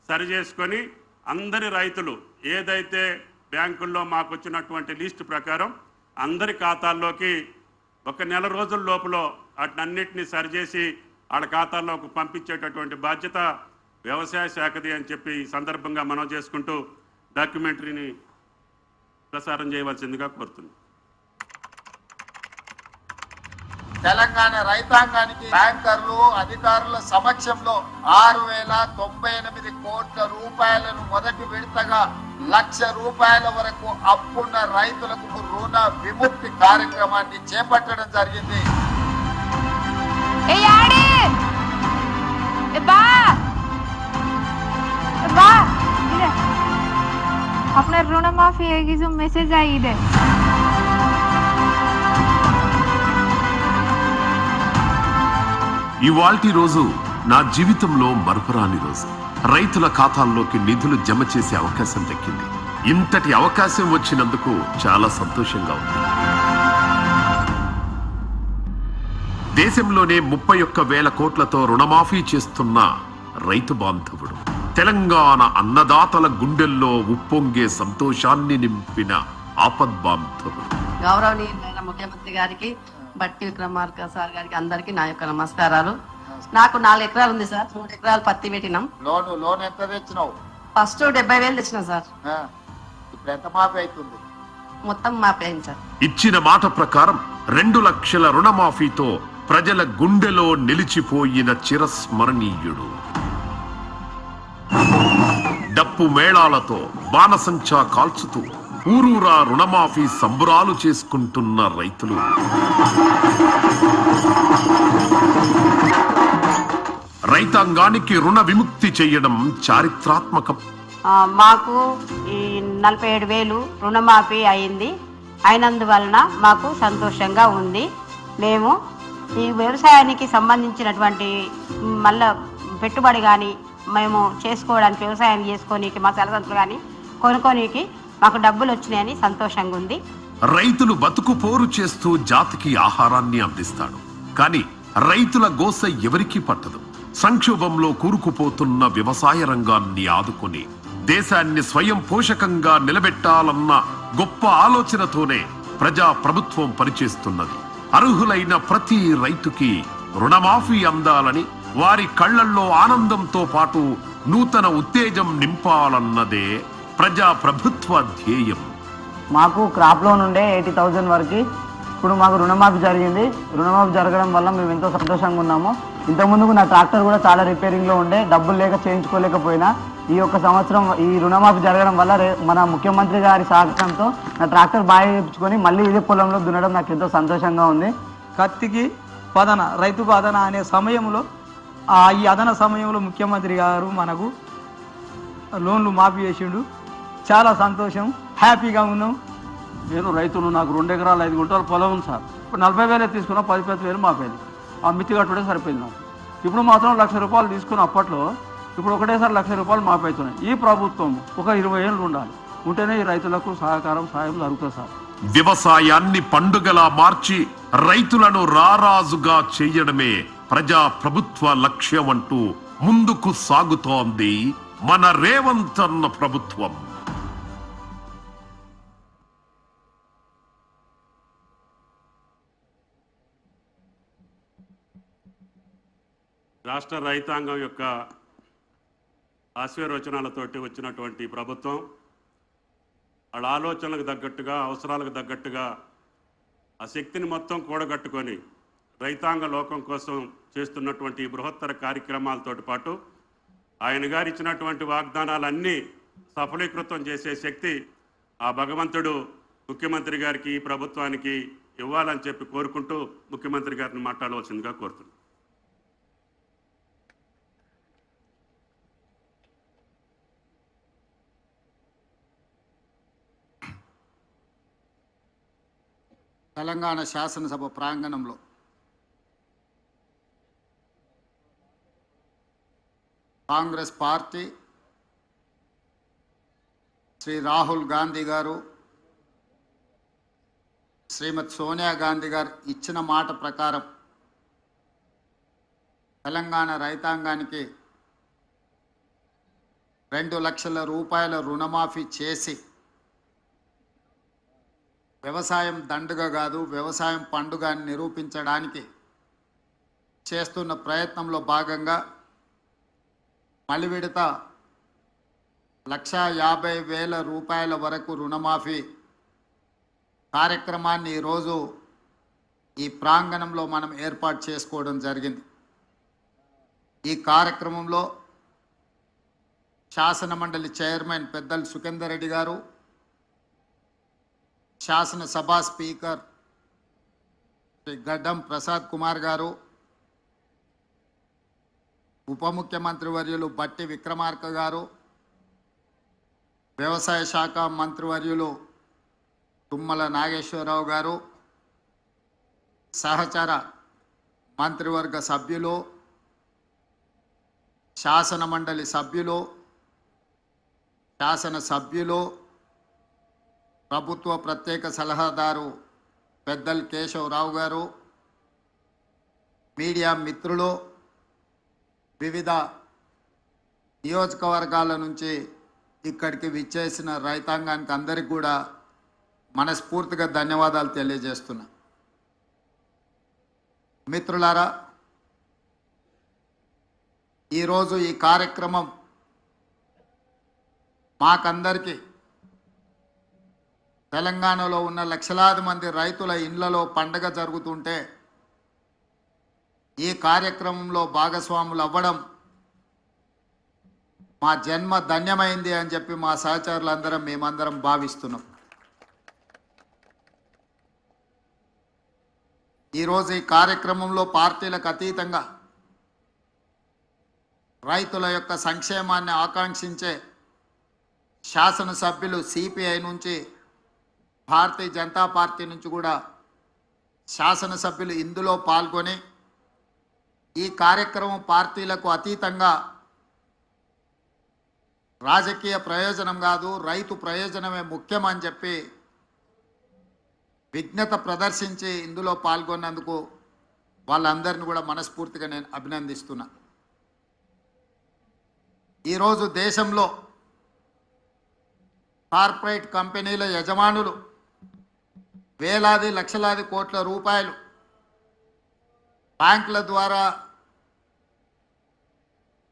సరి చేసుకొని అందరి రైతులు ఏదైతే బ్యాంకుల్లో మాకు వచ్చినటువంటి లిస్ట్ ప్రకారం అందరి ఖాతాల్లోకి 1 నెల రోజుల లోపల వాటినన్నింటినీ సరిచేసి వాళ్ళ ఖాతాల్లోకి పంపించేటటువంటి బాధ్యత వ్యవసాయ శాఖది అని చెప్పి ఈ సందర్భంగా మనం చేసుకుంటూ డాక్యుమెంటరీని ప్రసారం చేయవలసిందిగా కోరుతున్నాం. తెలంగాణ రైతాంగానికి బ్యాంకర్లు అధికారుల సమక్షంలో 6,098 కోట్ల రూపాయలను మొదటి విడతగా 1,00,000 రూపాయల వరకు అప్పున్న రైతులకు రుణ విముక్తి కార్యక్రమాన్ని చేపట్టడం జరిగింది. अपना ऋण माफी है कि जो मैसेज आई है ఇవాల్టి రోజు నా జీవితంలో మరపురాని రోజు. రైతుల ఖాతాల్లోకి నిధులు జమ చేసే అవకాశం దక్కింది. ఇంతటి అవకాశం వచ్చినందుకు చాలా సంతోషంగా ఉంది. దేశంలోనే 31,000 కోట్లతో రుణమాఫీ చేస్తున్న రైతు బాంధవుడు, తెలంగాణ అన్నదాతల గుండెల్లో ఉప్పొంగే సంతోషాన్ని నింపిన ఆపద్బాంధవుడు. గౌరవనీయులైన ముఖ్యమంత్రి గారికి, బట్టి విక్రమార్క సార్ గారికి, అందరికి నా యొక్క నమస్కారాలు. నాకు 4 ఎకరాలు ఉంది సార్. 3 ఎకరాలు పత్తి పెట్టినాం. లోన్ ఎంత తెచ్చినావు? ఫస్ట్ 70,000 తెచ్చినాం సార్. ఇప్పుడు ఎంత మాఫీ అవుతుంది? మొత్తం మాఫీ అయింది సార్. ఇచ్చిన మాట ప్రకారం 2 లక్షల రుణమాఫీతో ప్రజల గుండెలో నిలిచిపోయిన చిరస్మరణీయుడు. డప్పు మేళాలతో బాణసంచా కాల్చుతూ ఊరూరా రుణమాఫీ సంబురాలు చేసుకుంటున్న రైతులు, రైతాంగానికి రుణ విముక్తి చేయడం చారిత్రాత్మకం. మాకు ఈ 47,000 రుణమాఫీ అయింది. అయినందువలన మాకు సంతోషంగా ఉంది. మేము ఈ వ్యవసాయానికి సంబంధించినటువంటి మళ్ళా పెట్టుబడి కానీ మేము చేసుకోవడానికి, వ్యవసాయం చేసుకోనికి, మసాలా కానీ కొనుక్కోనికి మాకు డబ్బులు వచ్చినాయని సంతోషంగా ఉంది. రైతులు బతుకు పోరు చేస్తూ జాతికి ఆహారాన్ని అందిస్తాడు. కానీ రైతుల గోస ఎవరికీ పట్టదు. సంక్షోభంలో కూరుకుపోతున్న వ్యవసాయ రంగాన్ని ఆదుకొని దేశాన్ని స్వయం పోషకంగా నిలబెట్టాలన్న గొప్ప ఆలోచనతోనే ప్రజా ప్రభుత్వం పనిచేస్తున్నది. అర్హులైన ప్రతి రైతుకి రుణమాఫీ అందాలని, వారి కళ్లల్లో ఆనందంతో పాటు నూతన ఉత్తేజం నింపాలన్నదే ప్రజా ప్రభుత్వ ధ్యేయం. మాకు క్రాప్ లోన్ ఉండే 80,000 వరకు. ఇప్పుడు మాకు రుణమాఫీ జరిగింది. రుణమాఫీ జరగడం వల్ల మేము ఎంతో సంతోషంగా ఉన్నాము. ఇంతకుముందుకు నా ట్రాక్టర్ కూడా చాలా రిపేరింగ్లో ఉండే, డబ్బులు లేక చేయించుకోలేకపోయినా ఈ ఒక్క సంవత్సరం ఈ రుణమాఫీ జరగడం వల్ల మన ముఖ్యమంత్రి గారి సహకారంతో నా ట్రాక్టర్ బాగా చేయించుకొని మళ్ళీ ఇదే పొలంలో దున్నడం నాకు ఎంతో సంతోషంగా ఉంది. కత్తికి పదన, రైతుకు అదన అనే సమయంలో ఈ అదన సమయంలో ముఖ్యమంత్రి గారు మనకు లోన్లు మాఫీ చేసిండు. చాలా సంతోషం, హ్యాపీగా ఉన్నాం. నేను రైతును, నాకు 2 ఎకరాలు 5 గుంటల పొలం ఉంది సార్. ఇప్పుడు 40,000 తీసుకున్నా, 10,000 మాపేది. ఆ మిత్తి కట్టుడే సరిపోయింది నాకు. ఇప్పుడు మాత్రం 1,00,000 రూపాయలు తీసుకున్న అప్పట్లో ఇప్పుడు ఒకటేసారి 1,00,000 రూపాయలు మాపవుతున్నాయి. ఈ ప్రభుత్వం ఒక 20 ఏళ్ళు ఉండాలి, ఉంటేనే ఈ రైతులకు సహకారం, సాయం జరుగుతుంది సార్. వ్యవసాయాన్ని పండుగలా మార్చి రైతులను రారాజుగా చేయడమే ప్రజా ప్రభుత్వ లక్ష్యం అంటూ ముందుకు సాగుతోంది మన రేవంత్ అన్న ప్రభుత్వం. రాష్ట్ర రైతాంగం యొక్క ఆశీర్వచనాలతోటి వచ్చినటువంటి ప్రభుత్వం వాళ్ళ ఆలోచనలకు తగ్గట్టుగా, అవసరాలకు తగ్గట్టుగా ఆ శక్తిని మొత్తం కూడగట్టుకొని రైతాంగ లోకం కోసం చేస్తున్నటువంటి ఈ బృహత్తర కార్యక్రమాలతో పాటు ఆయన గారు ఇచ్చినటువంటి వాగ్దానాలన్నీ సఫలీకృతం చేసే శక్తి ఆ భగవంతుడు ముఖ్యమంత్రి గారికి, ప్రభుత్వానికి ఇవ్వాలని చెప్పి కోరుకుంటూ ముఖ్యమంత్రి గారిని మాట్లాడవలసిందిగా కోరుతున్నాను. తెలంగాణ శాసనసభ ప్రాంగణంలో కాంగ్రెస్ పార్టీ శ్రీ రాహుల్ గాంధీ గారు, శ్రీమతి సోనియా గాంధీ గారు ఇచ్చిన మాట ప్రకారం తెలంగాణ రైతాంగానికి 2 లక్షల రూపాయల రుణమాఫీ చేసి వ్యవసాయం దండుగ కాదు, వ్యవసాయం పండుగ అని నిరూపించడానికి చేస్తున్న ప్రయత్నంలో భాగంగా మలి విడత 1,50,000 రూపాయల వరకు రుణమాఫీ కార్యక్రమాన్ని ఈరోజు ఈ ప్రాంగణంలో మనం ఏర్పాటు చేసుకోవడం జరిగింది. ఈ కార్యక్రమంలో శాసనమండలి చైర్మన్ పెద్దలు సుఖేందర్ రెడ్డి గారు, శాసనసభ స్పీకర్ శ్రీ గడ్డం ప్రసాద్ కుమార్ గారు, ఉప ముఖ్యమంత్రి వర్యులు బట్టి విక్రమార్క గారు, వ్యవసాయ శాఖ మంత్రివర్యులు తుమ్మల నాగేశ్వరరావు గారు, సహచర మంత్రివర్గ సభ్యులు, శాసనమండలి సభ్యులు, శాసనసభ్యులు, ప్రభుత్వ ప్రత్యేక సలహాదారు పెద్దలు కేశవరావు గారు, మీడియా మిత్రులు, వివిధ నియోజకవర్గాల నుంచి ఇక్కడికి విచ్చేసిన రైతాంగానికి అందరికీ కూడా మనస్ఫూర్తిగా ధన్యవాదాలు తెలియజేస్తున్నా. మిత్రులారా, ఈరోజు ఈ కార్యక్రమం మాకందరికీ తెలంగాణలో ఉన్న లక్షలాది మంది రైతుల ఇళ్లలో పండగ జరుగుతుంటే ఈ కార్యక్రమంలో భాగస్వాములు అవ్వడం మా జన్మ ధన్యమైంది అని చెప్పి మా సహచరులందరం మేమందరం భావిస్తున్నాం. ఈరోజు ఈ కార్యక్రమంలో పార్టీలకు అతీతంగా రైతుల యొక్క సంక్షేమాన్ని ఆకాంక్షించే శాసనసభ్యులు సిపిఐ నుంచి, భారతీయ జనతా పార్టీ నుంచి కూడా శాసనసభ్యులు ఇందులో పాల్గొని ఈ కార్యక్రమం పార్టీలకు అతీతంగా రాజకీయ ప్రయోజనం కాదు, రైతు ప్రయోజనమే ముఖ్యమని చెప్పి విజ్ఞత ప్రదర్శించి ఇందులో పాల్గొన్నందుకు వాళ్ళందరినీ కూడా మనస్ఫూర్తిగా నేను అభినందిస్తున్నా. ఈరోజు దేశంలో కార్పొరేట్ కంపెనీల యజమానులు వేలాది లక్షలాది కోట్ల రూపాయలు బ్యాంకుల ద్వారా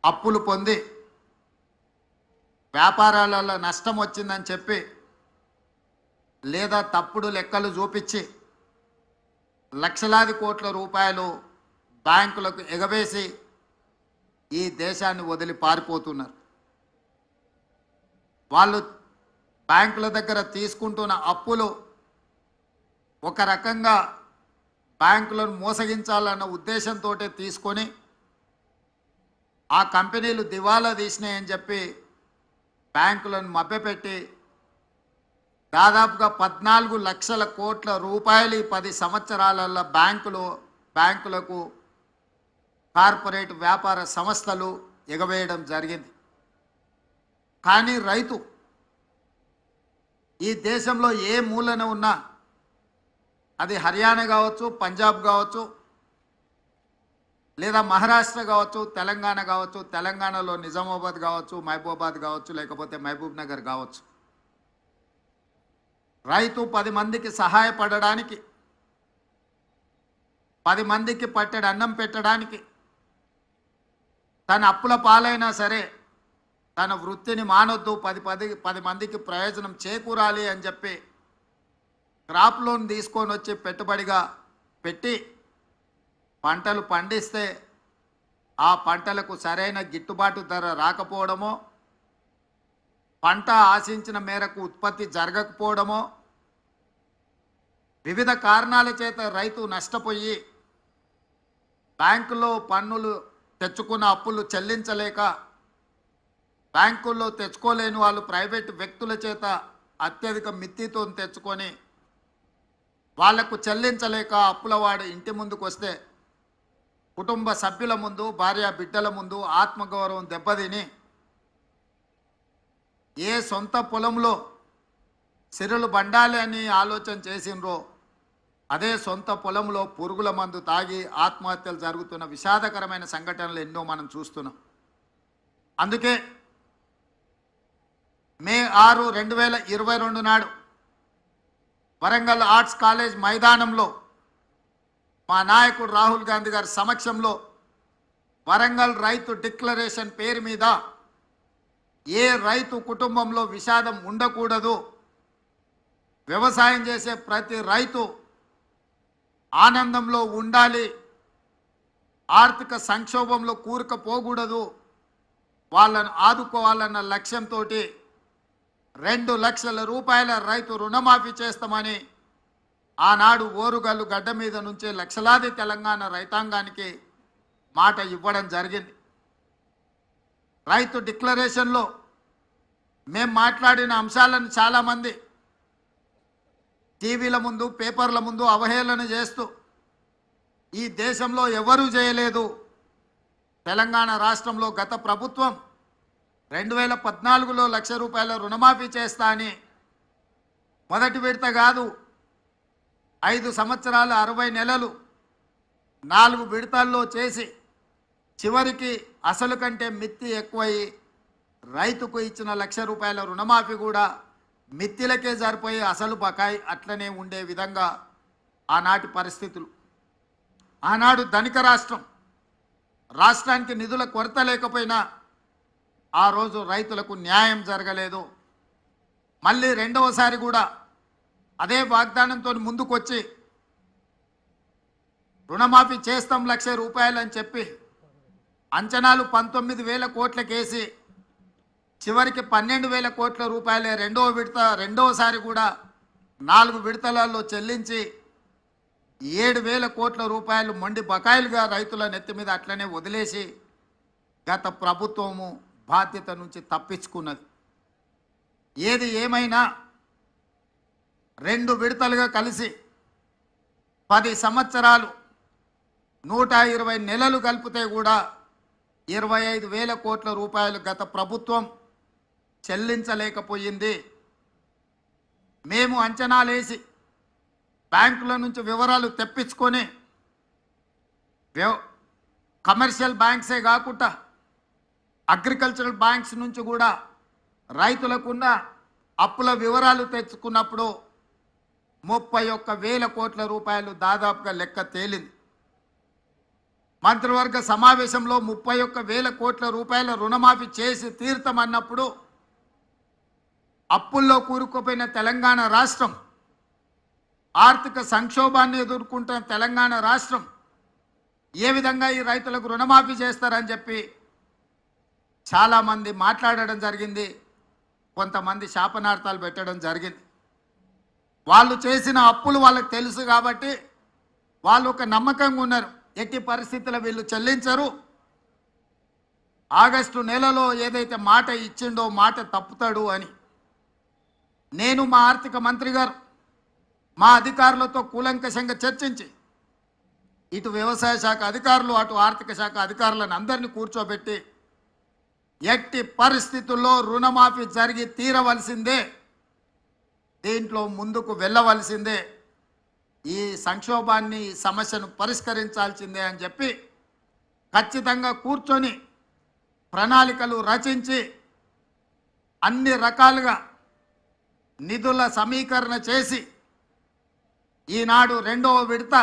అప్పులు పొంది వ్యాపారాలలో నష్టం వచ్చిందని చెప్పి లేదా తప్పుడు లెక్కలు చూపించి లక్షలాది కోట్ల రూపాయలు బ్యాంకులకు ఎగవేసి ఈ దేశాన్ని వదిలి పారిపోతున్నారు. వాళ్ళు బ్యాంకుల దగ్గర తీసుకుంటున్న అప్పులు ఒక రకంగా బ్యాంకులను మోసగించాలన్న ఉద్దేశంతో తీసుకొని ఆ కంపెనీలు దివాలా తీసినాయని చెప్పి బ్యాంకులను మభ్యపెట్టి దాదాపుగా 14 లక్షల కోట్ల రూపాయలు 10 సంవత్సరాలలో బ్యాంకులకు కార్పొరేట్ వ్యాపార సంస్థలు ఎగవేయడం జరిగింది. కానీ రైతు ఈ దేశంలో ఏ మూలన ఉన్నా, అది హర్యానా కావచ్చు, పంజాబ్ కావచ్చు, లేదా మహారాష్ట్ర కావచ్చు, తెలంగాణ కావచ్చు, తెలంగాణలో నిజామాబాద్ కావచ్చు, మహబూబాబాద్ కావచ్చు, లేకపోతే మహబూబ్ నగర్ కావచ్చు, రైతు 10 మందికి సహాయపడడానికి, 10 మందికి పట్టెడు అన్నం పెట్టడానికి తన అప్పుల పాలైనా సరే తన వృత్తిని మానొద్దు, 10 మందికి ప్రయోజనం చేకూరాలి అని చెప్పి క్రాప్ లోన్ తీసుకొని వచ్చి పెట్టుబడిగా పెట్టి పంటలు పండిస్తే ఆ పంటలకు సరైన గిట్టుబాటు ధర రాకపోవడమో, పంట ఆశించిన మేరకు ఉత్పత్తి జరగకపోవడమో, వివిధ కారణాల చేత రైతు నష్టపోయి బ్యాంకులో పన్నులు తెచ్చుకున్న అప్పులు చెల్లించలేక, బ్యాంకుల్లో తెచ్చుకోలేని వాళ్ళు ప్రైవేట్ వ్యక్తుల చేత అత్యధిక మిత్తితో తెచ్చుకొని వాళ్లకు చెల్లించలేక అప్పులవాడు ఇంటి ముందుకు వస్తే కుటుంబ సభ్యుల ముందు, భార్య బిడ్డల ముందు ఆత్మగౌరవం దెబ్బతిని ఏ సొంత పొలంలో సిరులు బండాలి అని ఆలోచన చేసినరో అదే సొంత పొలంలో పురుగుల మందు తాగి ఆత్మహత్యలు జరుగుతున్న విషాదకరమైన సంఘటనలు ఎన్నో మనం చూస్తున్నాం. అందుకే మే 6, 2022 నాడు వరంగల్ ఆర్ట్స్ కాలేజ్ మైదానంలో మా నాయకుడు రాహుల్ గాంధీ గారి సమక్షంలో వరంగల్ రైతు డిక్లరేషన్ పేరు మీద ఏ రైతు కుటుంబంలో విషాదం ఉండకూడదు, వ్యవసాయం చేసే ప్రతి రైతు ఆనందంలో ఉండాలి, ఆర్థిక సంక్షోభంలో కూరుకుపోకూడదు, వాళ్ళను ఆదుకోవాలన్న లక్ష్యంతో 2 లక్షల రూపాయల రైతు రుణమాఫీ చేస్తామని ఆనాడు ఓరుగల్లు గడ్డ మీద నుంచే లక్షలాది తెలంగాణ రైతాంగానికి మాట ఇవ్వడం జరిగింది. రైతు డిక్లరేషన్లో మేము మాట్లాడిన అంశాలను చాలామంది టీవీల ముందు, పేపర్ల ముందు అవహేళన చేస్తూ ఈ దేశంలో ఎవరూ చేయలేదు, తెలంగాణ రాష్ట్రంలో గత ప్రభుత్వం 2014లో 1 లక్ష రూపాయల రుణమాఫీ చేస్తా అని మొదటి విడత కాదు 5 సంవత్సరాలు 60 నెలలు 4 విడతల్లో చేసి చివరికి అసలు కంటే మిత్తి ఎక్కువయి రైతుకు ఇచ్చిన 1 లక్ష రూపాయల రుణమాఫీ కూడా మిత్తిలకే సరిపోయి అసలు బకాయి అట్లనే ఉండే విధంగా ఆనాటి పరిస్థితులు. ఆనాడు ధనిక రాష్ట్రానికి నిధుల కొరత లేకపోయినా ఆ రోజు రైతులకు న్యాయం జరగలేదు. మళ్ళీ రెండవసారి కూడా అదే వాగ్దానంతో ముందుకొచ్చి రుణమాఫీ చేస్తాం 1 లక్ష రూపాయలు అని చెప్పి అంచనాలు 19,000 కోట్లకేసి చివరికి 12,000 కోట్ల రూపాయలే రెండవసారి కూడా 4 విడతలలో చెల్లించి 7,000 కోట్ల రూపాయలు మొండి బకాయిలుగా రైతుల నెత్తి మీద అట్లనే వదిలేసి గత ప్రభుత్వము బాధ్యత నుంచి తప్పించుకున్నది. ఏది ఏమైనా 2 విడతలుగా కలిసి 10 సంవత్సరాలు 120 నెలలు కలిపితే కూడా 25,000 కోట్ల రూపాయలు గత ప్రభుత్వం చెల్లించలేకపోయింది. మేము అంచనాలేసి బ్యాంకుల నుంచి వివరాలు తెప్పించుకొని కమర్షియల్ బ్యాంక్సే కాకుండా అగ్రికల్చరల్ బ్యాంక్స్ నుంచి కూడా రైతులకున్న అప్పుల వివరాలు తెచ్చుకున్నప్పుడు 31,000 కోట్ల రూపాయలు దాదాపుగా లెక్క తేలింది. మంత్రివర్గ సమావేశంలో 31,000 కోట్ల రూపాయల రుణమాఫీ చేసి తీర్తామన్నప్పుడు అప్పుల్లో కూరుకుపోయిన తెలంగాణ రాష్ట్రం, ఆర్థిక సంక్షోభాన్ని ఎదుర్కొంటున్న తెలంగాణ రాష్ట్రం ఏ విధంగా ఈ రైతులకు రుణమాఫీ చేస్తారని చెప్పి చాలామంది మాట్లాడడం జరిగింది. కొంతమంది శాపనార్థాలు పెట్టడం జరిగింది. వాళ్ళు చేసిన అప్పులు వాళ్ళకి తెలుసు కాబట్టి వాళ్ళు ఒక నమ్మకంగా ఉన్నారు, ఎట్టి పరిస్థితుల్లో వీళ్ళు చెల్లించరు, ఆగస్టు నెలలో ఏదైతే మాట ఇచ్చిండో మాట తప్పుతాడు అని. నేను మా ఆర్థిక మంత్రి గారు మా అధికారులతో కూలంకషంగా చర్చించి ఇటు వ్యవసాయ శాఖ అధికారులు అటు ఆర్థిక శాఖ అధికారులను అందరినీ కూర్చోబెట్టి ఎట్టి పరిస్థితుల్లో రుణమాఫీ జరిగి తీరవలసిందే, దీంట్లో ముందుకు వెళ్ళవలసిందే, ఈ సంక్షోభాన్ని ఈ సమస్యను పరిష్కరించాల్సిందే అని చెప్పి ఖచ్చితంగా కూర్చొని ప్రణాళికలు రచించి అన్ని రకాలుగా నిధుల సమీకరణ చేసి ఈనాడు 2వ విడత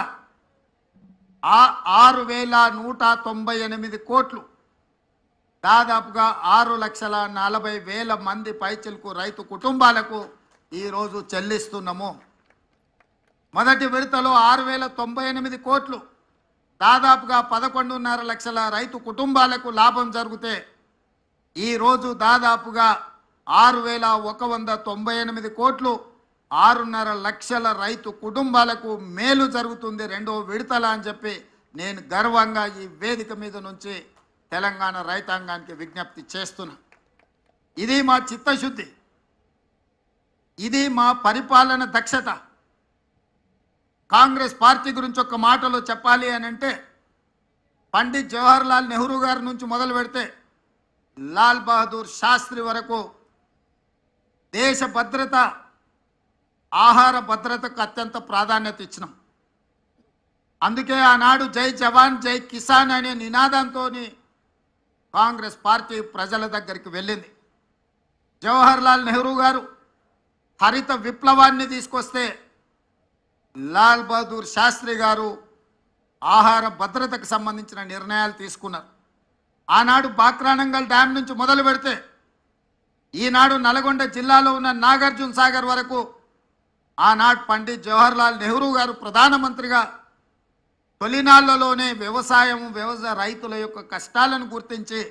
6,198 కోట్లు దాదాపుగా 6,40,000 మంది పైచిలకు రైతు కుటుంబాలకు ఈరోజు చెల్లిస్తున్నాము. మొదటి విడతలో 6,098 కోట్లు దాదాపుగా 11.5 లక్షల రైతు కుటుంబాలకు లాభం జరిగితే ఈరోజు దాదాపుగా 6,198 కోట్లు 6.5 లక్షల రైతు కుటుంబాలకు మేలు జరుగుతుంది రెండో విడతల అని చెప్పి నేను గర్వంగా ఈ వేదిక మీద నుంచి తెలంగాణ రైతాంగానికి విజ్ఞప్తి చేస్తున్నా. ఇది మా చిత్తశుద్ధి, ఇది మా పరిపాలన దక్షత. కాంగ్రెస్ పార్టీ గురించి ఒక మాటలో చెప్పాలి అని అంటే పండిత్ జవహర్లాల్ నెహ్రూ గారి నుంచి మొదలు పెడితే లాల్ బహదూర్ శాస్త్రి వరకు దేశ భద్రత, ఆహార భద్రతకు అత్యంత ప్రాధాన్యత ఇచ్చినాం. అందుకే ఆనాడు జై జవాన్ జై కిసాన్ అనే నినాదంతో కాంగ్రెస్ పార్టీ ప్రజల దగ్గరికి వెళ్ళింది. జవహర్లాల్ నెహ్రూ గారు హరిత విప్లవాన్ని తీసుకొస్తే లాల్ బహదూర్ శాస్త్రి గారు ఆహార భద్రతకు సంబంధించిన నిర్ణయాలు తీసుకున్నారు. ఆనాడు బాక్రానంగల్ డ్యామ్ నుంచి మొదలు పెడితే ఈనాడు నల్గొండ జిల్లాలో ఉన్న నాగార్జున సాగర్ వరకు ఆనాడు పండిత్ జవహర్లాల్ నెహ్రూ గారు ప్రధానమంత్రిగా తొలినాళ్లలోనే వ్యవసాయ రైతుల యొక్క కష్టాలను గుర్తించి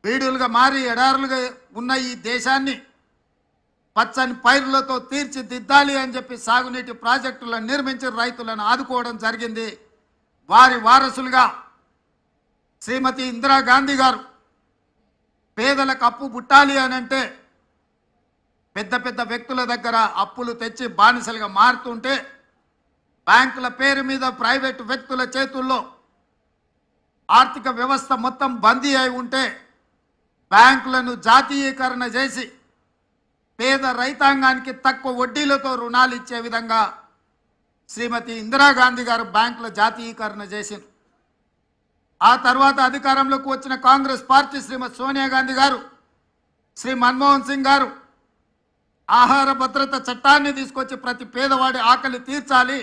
బీడులుగా మారి ఎడారులుగా ఉన్న ఈ దేశాన్ని పచ్చని పైరులతో తీర్చిదిద్దాలి అని చెప్పి సాగునీటి ప్రాజెక్టులను నిర్మించి రైతులను ఆదుకోవడం జరిగింది. వారి వారసులుగా శ్రీమతి ఇందిరాగాంధీ గారు పేదలకు అప్పు పుట్టాలి అని అంటే పెద్ద పెద్ద వ్యక్తుల దగ్గర అప్పులు తెచ్చి బానిసలుగా మారుతుంటే బ్యాంకుల పేరు మీద ప్రైవేటు వ్యక్తుల చేతుల్లో ఆర్థిక వ్యవస్థ మొత్తం బందీ అయి ఉంటే బ్యాంకులను జాతీయీకరణ చేసి పేద రైతాంగానికి తక్కువ వడ్డీలతో రుణాలు ఇచ్చే విధంగా శ్రీమతి ఇందిరాగాంధీ గారు బ్యాంకుల జాతీయీకరణ చేసింది. ఆ తర్వాత అధికారంలోకి వచ్చిన కాంగ్రెస్ పార్టీ శ్రీమతి సోనియా గాంధీ గారు, శ్రీ మన్మోహన్ సింగ్ గారు ఆహార భద్రత చట్టాన్ని తీసుకొచ్చి ప్రతి పేదవాడి ఆకలి తీర్చాలి,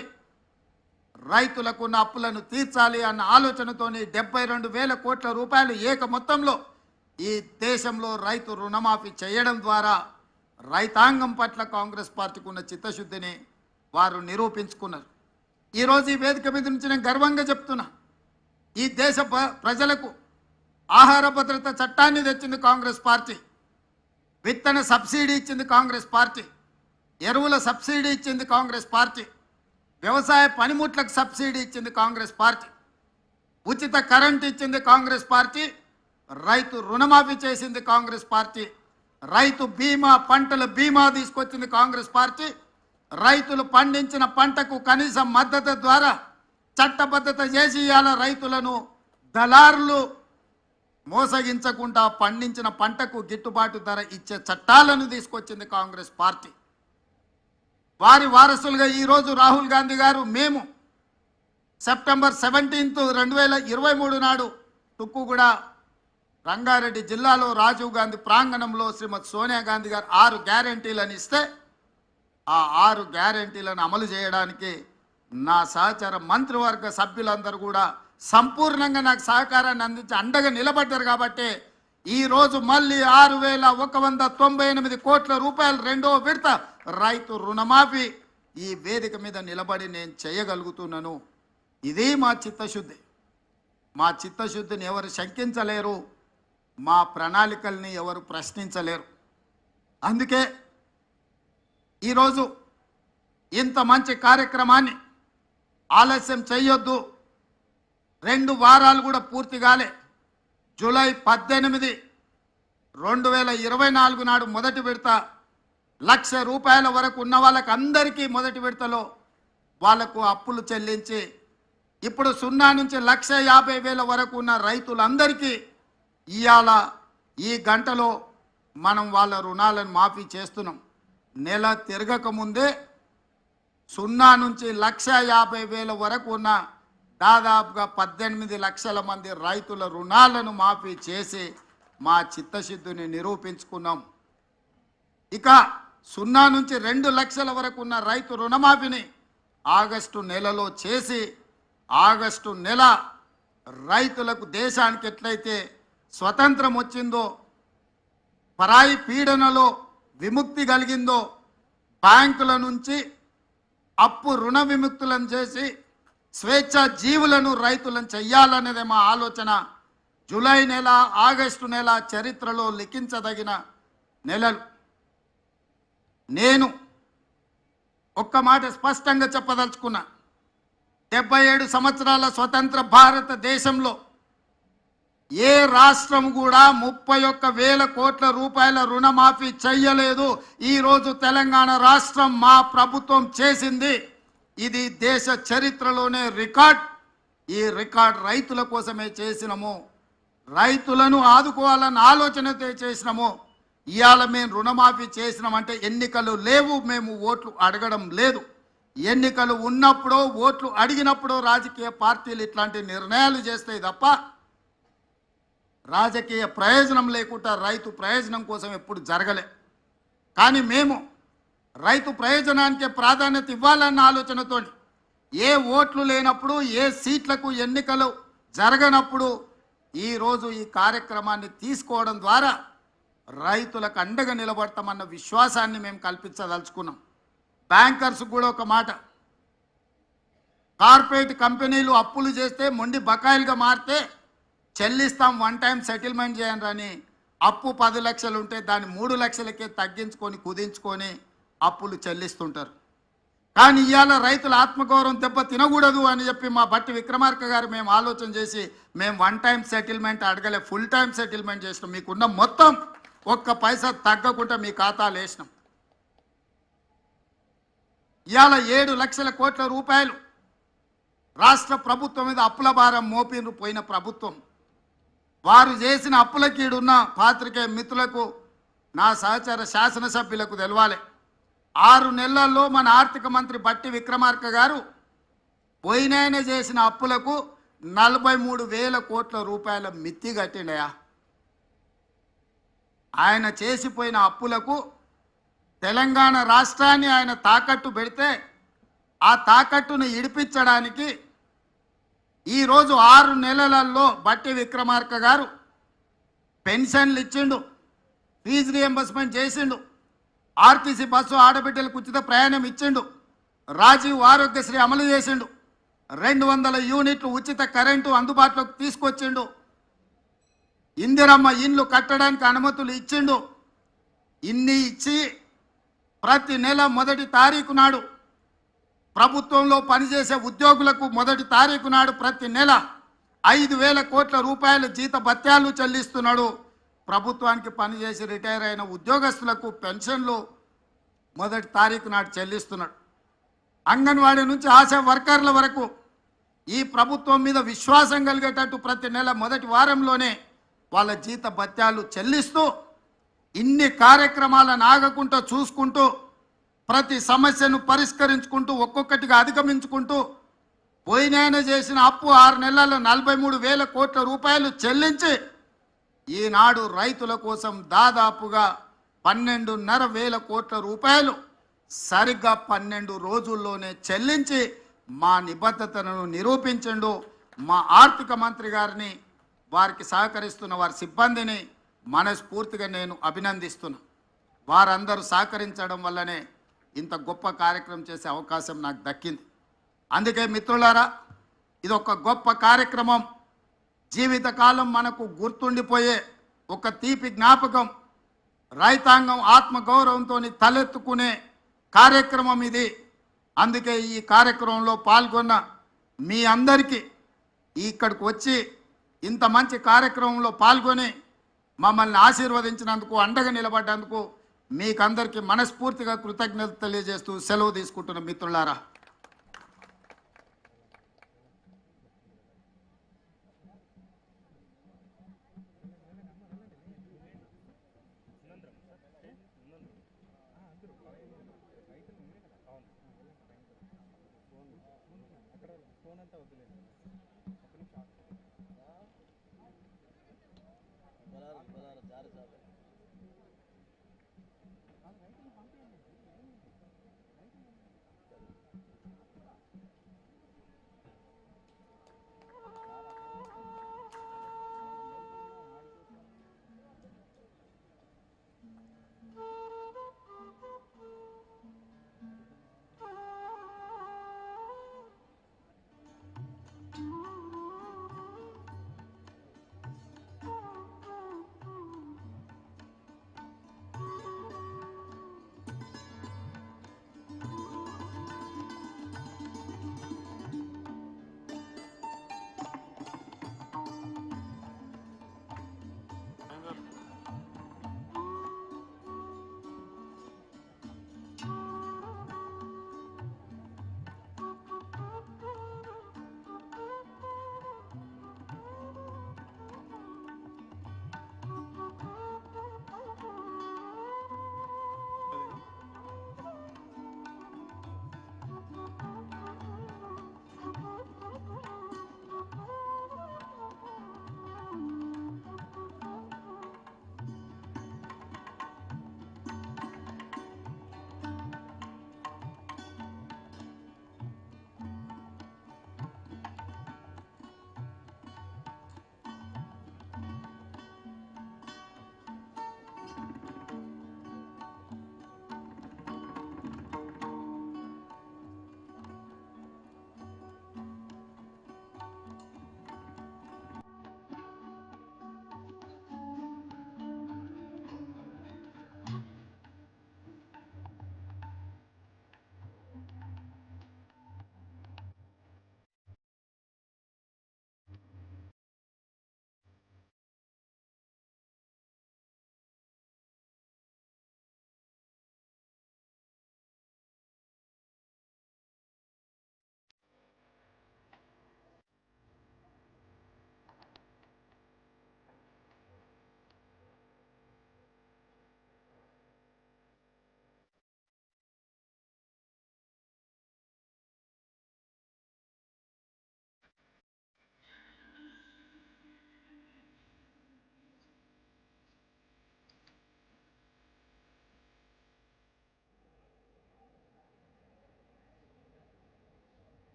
రైతులకు ఉన్న అప్పులను తీర్చాలి అన్న ఆలోచనతోని 72,000 కోట్ల రూపాయలు ఏక మొత్తంలో ఈ దేశంలో రైతు రుణమాఫీ చేయడం ద్వారా రైతాంగం పట్ల కాంగ్రెస్ పార్టీకి ఉన్న చిత్తశుద్ధిని వారు నిరూపించుకున్నారు. ఈరోజు ఈ వేదిక మీద నుంచి నేను గర్వంగా చెప్తున్నా, ఈ దేశ ప్రజలకు ఆహార భద్రత చట్టాన్ని తెచ్చింది కాంగ్రెస్ పార్టీ, విత్తన సబ్సిడీ ఇచ్చింది కాంగ్రెస్ పార్టీ, ఎరువుల సబ్సిడీ ఇచ్చింది కాంగ్రెస్ పార్టీ, వ్యవసాయ పనిముట్లకు సబ్సిడీ ఇచ్చింది కాంగ్రెస్ పార్టీ, ఉచిత కరెంట్ ఇచ్చింది కాంగ్రెస్ పార్టీ, రైతు రుణమాఫీ చేసింది కాంగ్రెస్ పార్టీ, రైతు బీమా పంటల బీమా తీసుకొచ్చింది కాంగ్రెస్ పార్టీ, రైతులు పండించిన పంటకు కనీస మద్దతు ద్వారా చట్టబద్ధత చేసి ఇవాళ రైతులను దళారులు మోసగించకుండా పండించిన పంటకు గిట్టుబాటు ధర ఇచ్చే చట్టాలను తీసుకొచ్చింది కాంగ్రెస్ పార్టీ. వారి వారసులుగా ఈరోజు రాహుల్ గాంధీ గారు మేము సెప్టెంబర్ 17, 2023 నాడు తుక్కుగూడ రంగారెడ్డి జిల్లాలో రాజీవ్ గాంధీ ప్రాంగణంలో శ్రీమతి సోనియా గాంధీ గారు 6 గ్యారెంటీలను ఇస్తే ఆ 6 గ్యారెంటీలను అమలు చేయడానికి నా సహచర మంత్రివర్గ సభ్యులందరూ కూడా సంపూర్ణంగా నాకు సహకారాన్ని అందించి అండగా నిలబడ్డారు. కాబట్టి ఈరోజు మళ్ళీ 6,198 కోట్ల రూపాయలు రెండో విడత రైతు రుణమాఫీ ఈ వేదిక మీద నిలబడి నేను చేయగలుగుతున్నాను. ఇది మా చిత్తశుద్ధి. మా చిత్తశుద్ధిని ఎవరు శంకించలేరు, మా ప్రణాళికల్ని ఎవరు ప్రశ్నించలేరు. అందుకే ఈరోజు ఇంత మంచి కార్యక్రమాన్ని ఆలస్యం చేయొద్దు. 2 వారాలు కూడా పూర్తి కాలే. జూలై 18, 2024 నాడు మొదటి విడత ₹1,00,000 వరకు ఉన్న వాళ్ళకి అందరికీ మొదటి విడతలో వాళ్లకు అప్పులు చెల్లించి ఇప్పుడు 0 నుంచి 1,50,000 వరకు ఉన్న రైతులందరికీ ఇవాళ ఈ గంటలో మనం వాళ్ళ రుణాలను మాఫీ చేస్తున్నాం. నెల తిరగక ముందే 0 నుంచి 1,50,000 వరకు ఉన్న దాదాపుగా 18 లక్షల మంది రైతుల రుణాలను మాఫీ చేసి మా చిత్తశుద్ధిని నిరూపించుకున్నాం. ఇక 0 నుంచి 2 లక్షల వరకు ఉన్న రైతు రుణమాఫీని ఆగస్టు నెలలో చేసి ఆగస్టు నెల రైతులకు దేశానికి ఎట్లయితే స్వతంత్రం వచ్చిందో, పరాయి పీడనలో విముక్తి కలిగిందో, బ్యాంకుల నుంచి అప్పు రుణ విముక్తులను చేసి స్వేచ్ఛా జీవులను రైతులను చెయ్యాలనేదే మా ఆలోచన. జూలై నెల, ఆగస్టు నెల చరిత్రలో లిఖించదగిన నెలలు. నేను ఒక్క మాట స్పష్టంగా చెప్పదలుచుకున్నా. 77 సంవత్సరాల స్వతంత్ర భారతదేశంలో ఏ రాష్ట్రం కూడా 31,000 కోట్ల రూపాయల రుణమాఫీ చెయ్యలేదు. ఈరోజు తెలంగాణ రాష్ట్రం మా ప్రభుత్వం చేసింది. ఇది దేశ చరిత్రలోనే రికార్డ్. ఈ రికార్డ్ రైతుల కోసమే చేసినాము, రైతులను ఆదుకోవాలన్న ఆలోచనతో చేసినాము. ఇవాళ మేము రుణమాఫీ చేసినామంటే ఎన్నికలు లేవు, మేము ఓట్లు అడగడం లేదు. ఎన్నికలు ఉన్నప్పుడు, ఓట్లు అడిగినప్పుడు రాజకీయ పార్టీలు ఇట్లాంటి నిర్ణయాలు చేస్తాయి తప్ప రాజకీయ ప్రయోజనం లేకుండా రైతు ప్రయోజనం కోసం ఎప్పుడు జరగలే. కానీ మేము రైతు ప్రయోజనానికే ప్రాధాన్యత ఇవ్వాలన్న ఆలోచనతో ఏ ఓట్లు లేనప్పుడు, ఏ సీట్లకు ఎన్నికలు జరగనప్పుడు ఈరోజు ఈ కార్యక్రమాన్ని తీసుకోవడం ద్వారా రైతులకు అండగా నిలబడతామన్న విశ్వాసాన్ని మేము కల్పించదలుచుకున్నాం. బ్యాంకర్స్ కూడా ఒక మాట, కార్పొరేట్ కంపెనీలు అప్పులు చేస్తే మొండి బకాయిలుగా మారితే చెల్లిస్తాం, వన్ టైం సెటిల్మెంట్ చేయండి అని అప్పు 10 లక్షలు ఉంటే దాన్ని 3 లక్షలకే తగ్గించుకొని కుదించుకొని అప్పులు చెల్లిస్తుంటారు. కానీ ఇవాళ రైతుల ఆత్మగౌరవం దెబ్బ తినకూడదు అని చెప్పి మా బట్టి విక్రమార్క గారు మేము ఆలోచన చేసి మేము వన్ టైం సెటిల్మెంట్ అడగలే, ఫుల్ టైం సెటిల్మెంట్ చేసినాం. మీకున్న మొత్తం ఒక్క పైసా తగ్గకుండా మీ ఖాతాలు వేసినాం. ఇవాళ 7 లక్షల కోట్ల రూపాయలు రాష్ట్ర ప్రభుత్వం మీద అప్పుల భారం మోపిన్రు పోయిన ప్రభుత్వం. వారు చేసిన అప్పులకీడున్న పాత్రికేయ మిత్రులకు, నా సహచర శాసనసభ్యులకు తెలవాలి. 6 నెలల్లో మన ఆర్థిక మంత్రి బట్టి విక్రమార్క గారు పోయినాయన చేసిన అప్పులకు 43,000 కోట్ల రూపాయల మిత్తి కట్టిండయా. ఆయన చేసిపోయిన అప్పులకు తెలంగాణ రాష్ట్రాన్ని ఆయన తాకట్టు పెడితే ఆ తాకట్టును ఇడిపించడానికి ఈరోజు 6 నెలలలో బట్టి విక్రమార్క గారు పెన్షన్లు ఇచ్చిండు, ఫీజు రియంబర్స్మెంట్ చేసిండు, ఆర్టీసీ బస్సు ఆడబిడ్డలకు ఉచిత ప్రయాణం ఇచ్చిండు, రాజీవ్ ఆరోగ్యశ్రీ అమలు చేసిండు, 200 యూనిట్లు ఉచిత కరెంటు అందుబాటులోకి తీసుకొచ్చిండు, ఇందిరమ్మ ఇండ్లు కట్టడానికి అనుమతులు ఇచ్చిండు. ఇన్ని ఇచ్చి ప్రతి నెల 1వ తారీఖు నాడు ప్రభుత్వంలో పనిచేసే ఉద్యోగులకు 1వ తారీఖు నాడు ప్రతి నెల 5,000 కోట్ల రూపాయల జీత భత్యాలు చెల్లిస్తున్నాడు. ప్రభుత్వానికి పనిచేసి రిటైర్ అయిన ఉద్యోగస్తులకు పెన్షన్లు 1వ తారీఖు నాడు చెల్లిస్తున్నాడు. అంగన్వాడీ నుంచి ఆశా వర్కర్ల వరకు ఈ ప్రభుత్వం మీద విశ్వాసం కలిగేటట్టు ప్రతి నెల 1వ వారంలోనే వాళ్ళ జీత భత్యాలు చెల్లిస్తూ ఇన్ని కార్యక్రమాలను ఆగకుండా చూసుకుంటూ ప్రతి సమస్యను పరిష్కరించుకుంటూ ఒక్కొక్కటిగా అధిగమించుకుంటూ పోయినాయన చేసిన అప్పు 6 నెలల్లో 43,000 కోట్ల రూపాయలు చెల్లించి ఈనాడు రైతుల కోసం దాదాపుగా 12,500 కోట్ల రూపాయలు సరిగ్గా 12 రోజుల్లోనే చెల్లించి మా నిబద్ధతను నిరూపించండు. మా ఆర్థిక మంత్రి గారిని, వారికి సహకరిస్తున్న వారి సిబ్బందిని మనస్ఫూర్తిగా నేను అభినందిస్తున్నా. వారందరూ సహకరించడం వల్లనే ఇంత గొప్ప కార్యక్రమం చేసే అవకాశం నాకు దక్కింది. అందుకే మిత్రులారా, ఇది ఒక గొప్ప కార్యక్రమం, జీవితకాలం మనకు గుర్తుండిపోయే ఒక తీపి జ్ఞాపకం. రైతాంగం ఆత్మగౌరవంతో తలెత్తుకునే కార్యక్రమం ఇది. అందుకే ఈ కార్యక్రమంలో పాల్గొన్న మీ అందరికీ, ఇక్కడికి వచ్చి ఇంత మంచి కార్యక్రమంలో పాల్గొని మమ్మల్ని ఆశీర్వదించినందుకు, అండగా నిలబడ్డందుకు మీకందరికీ మనస్ఫూర్తిగా కృతజ్ఞత తెలియజేస్తూ సెలవు తీసుకుంటున్న మిత్రులారా.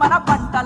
మన పంటల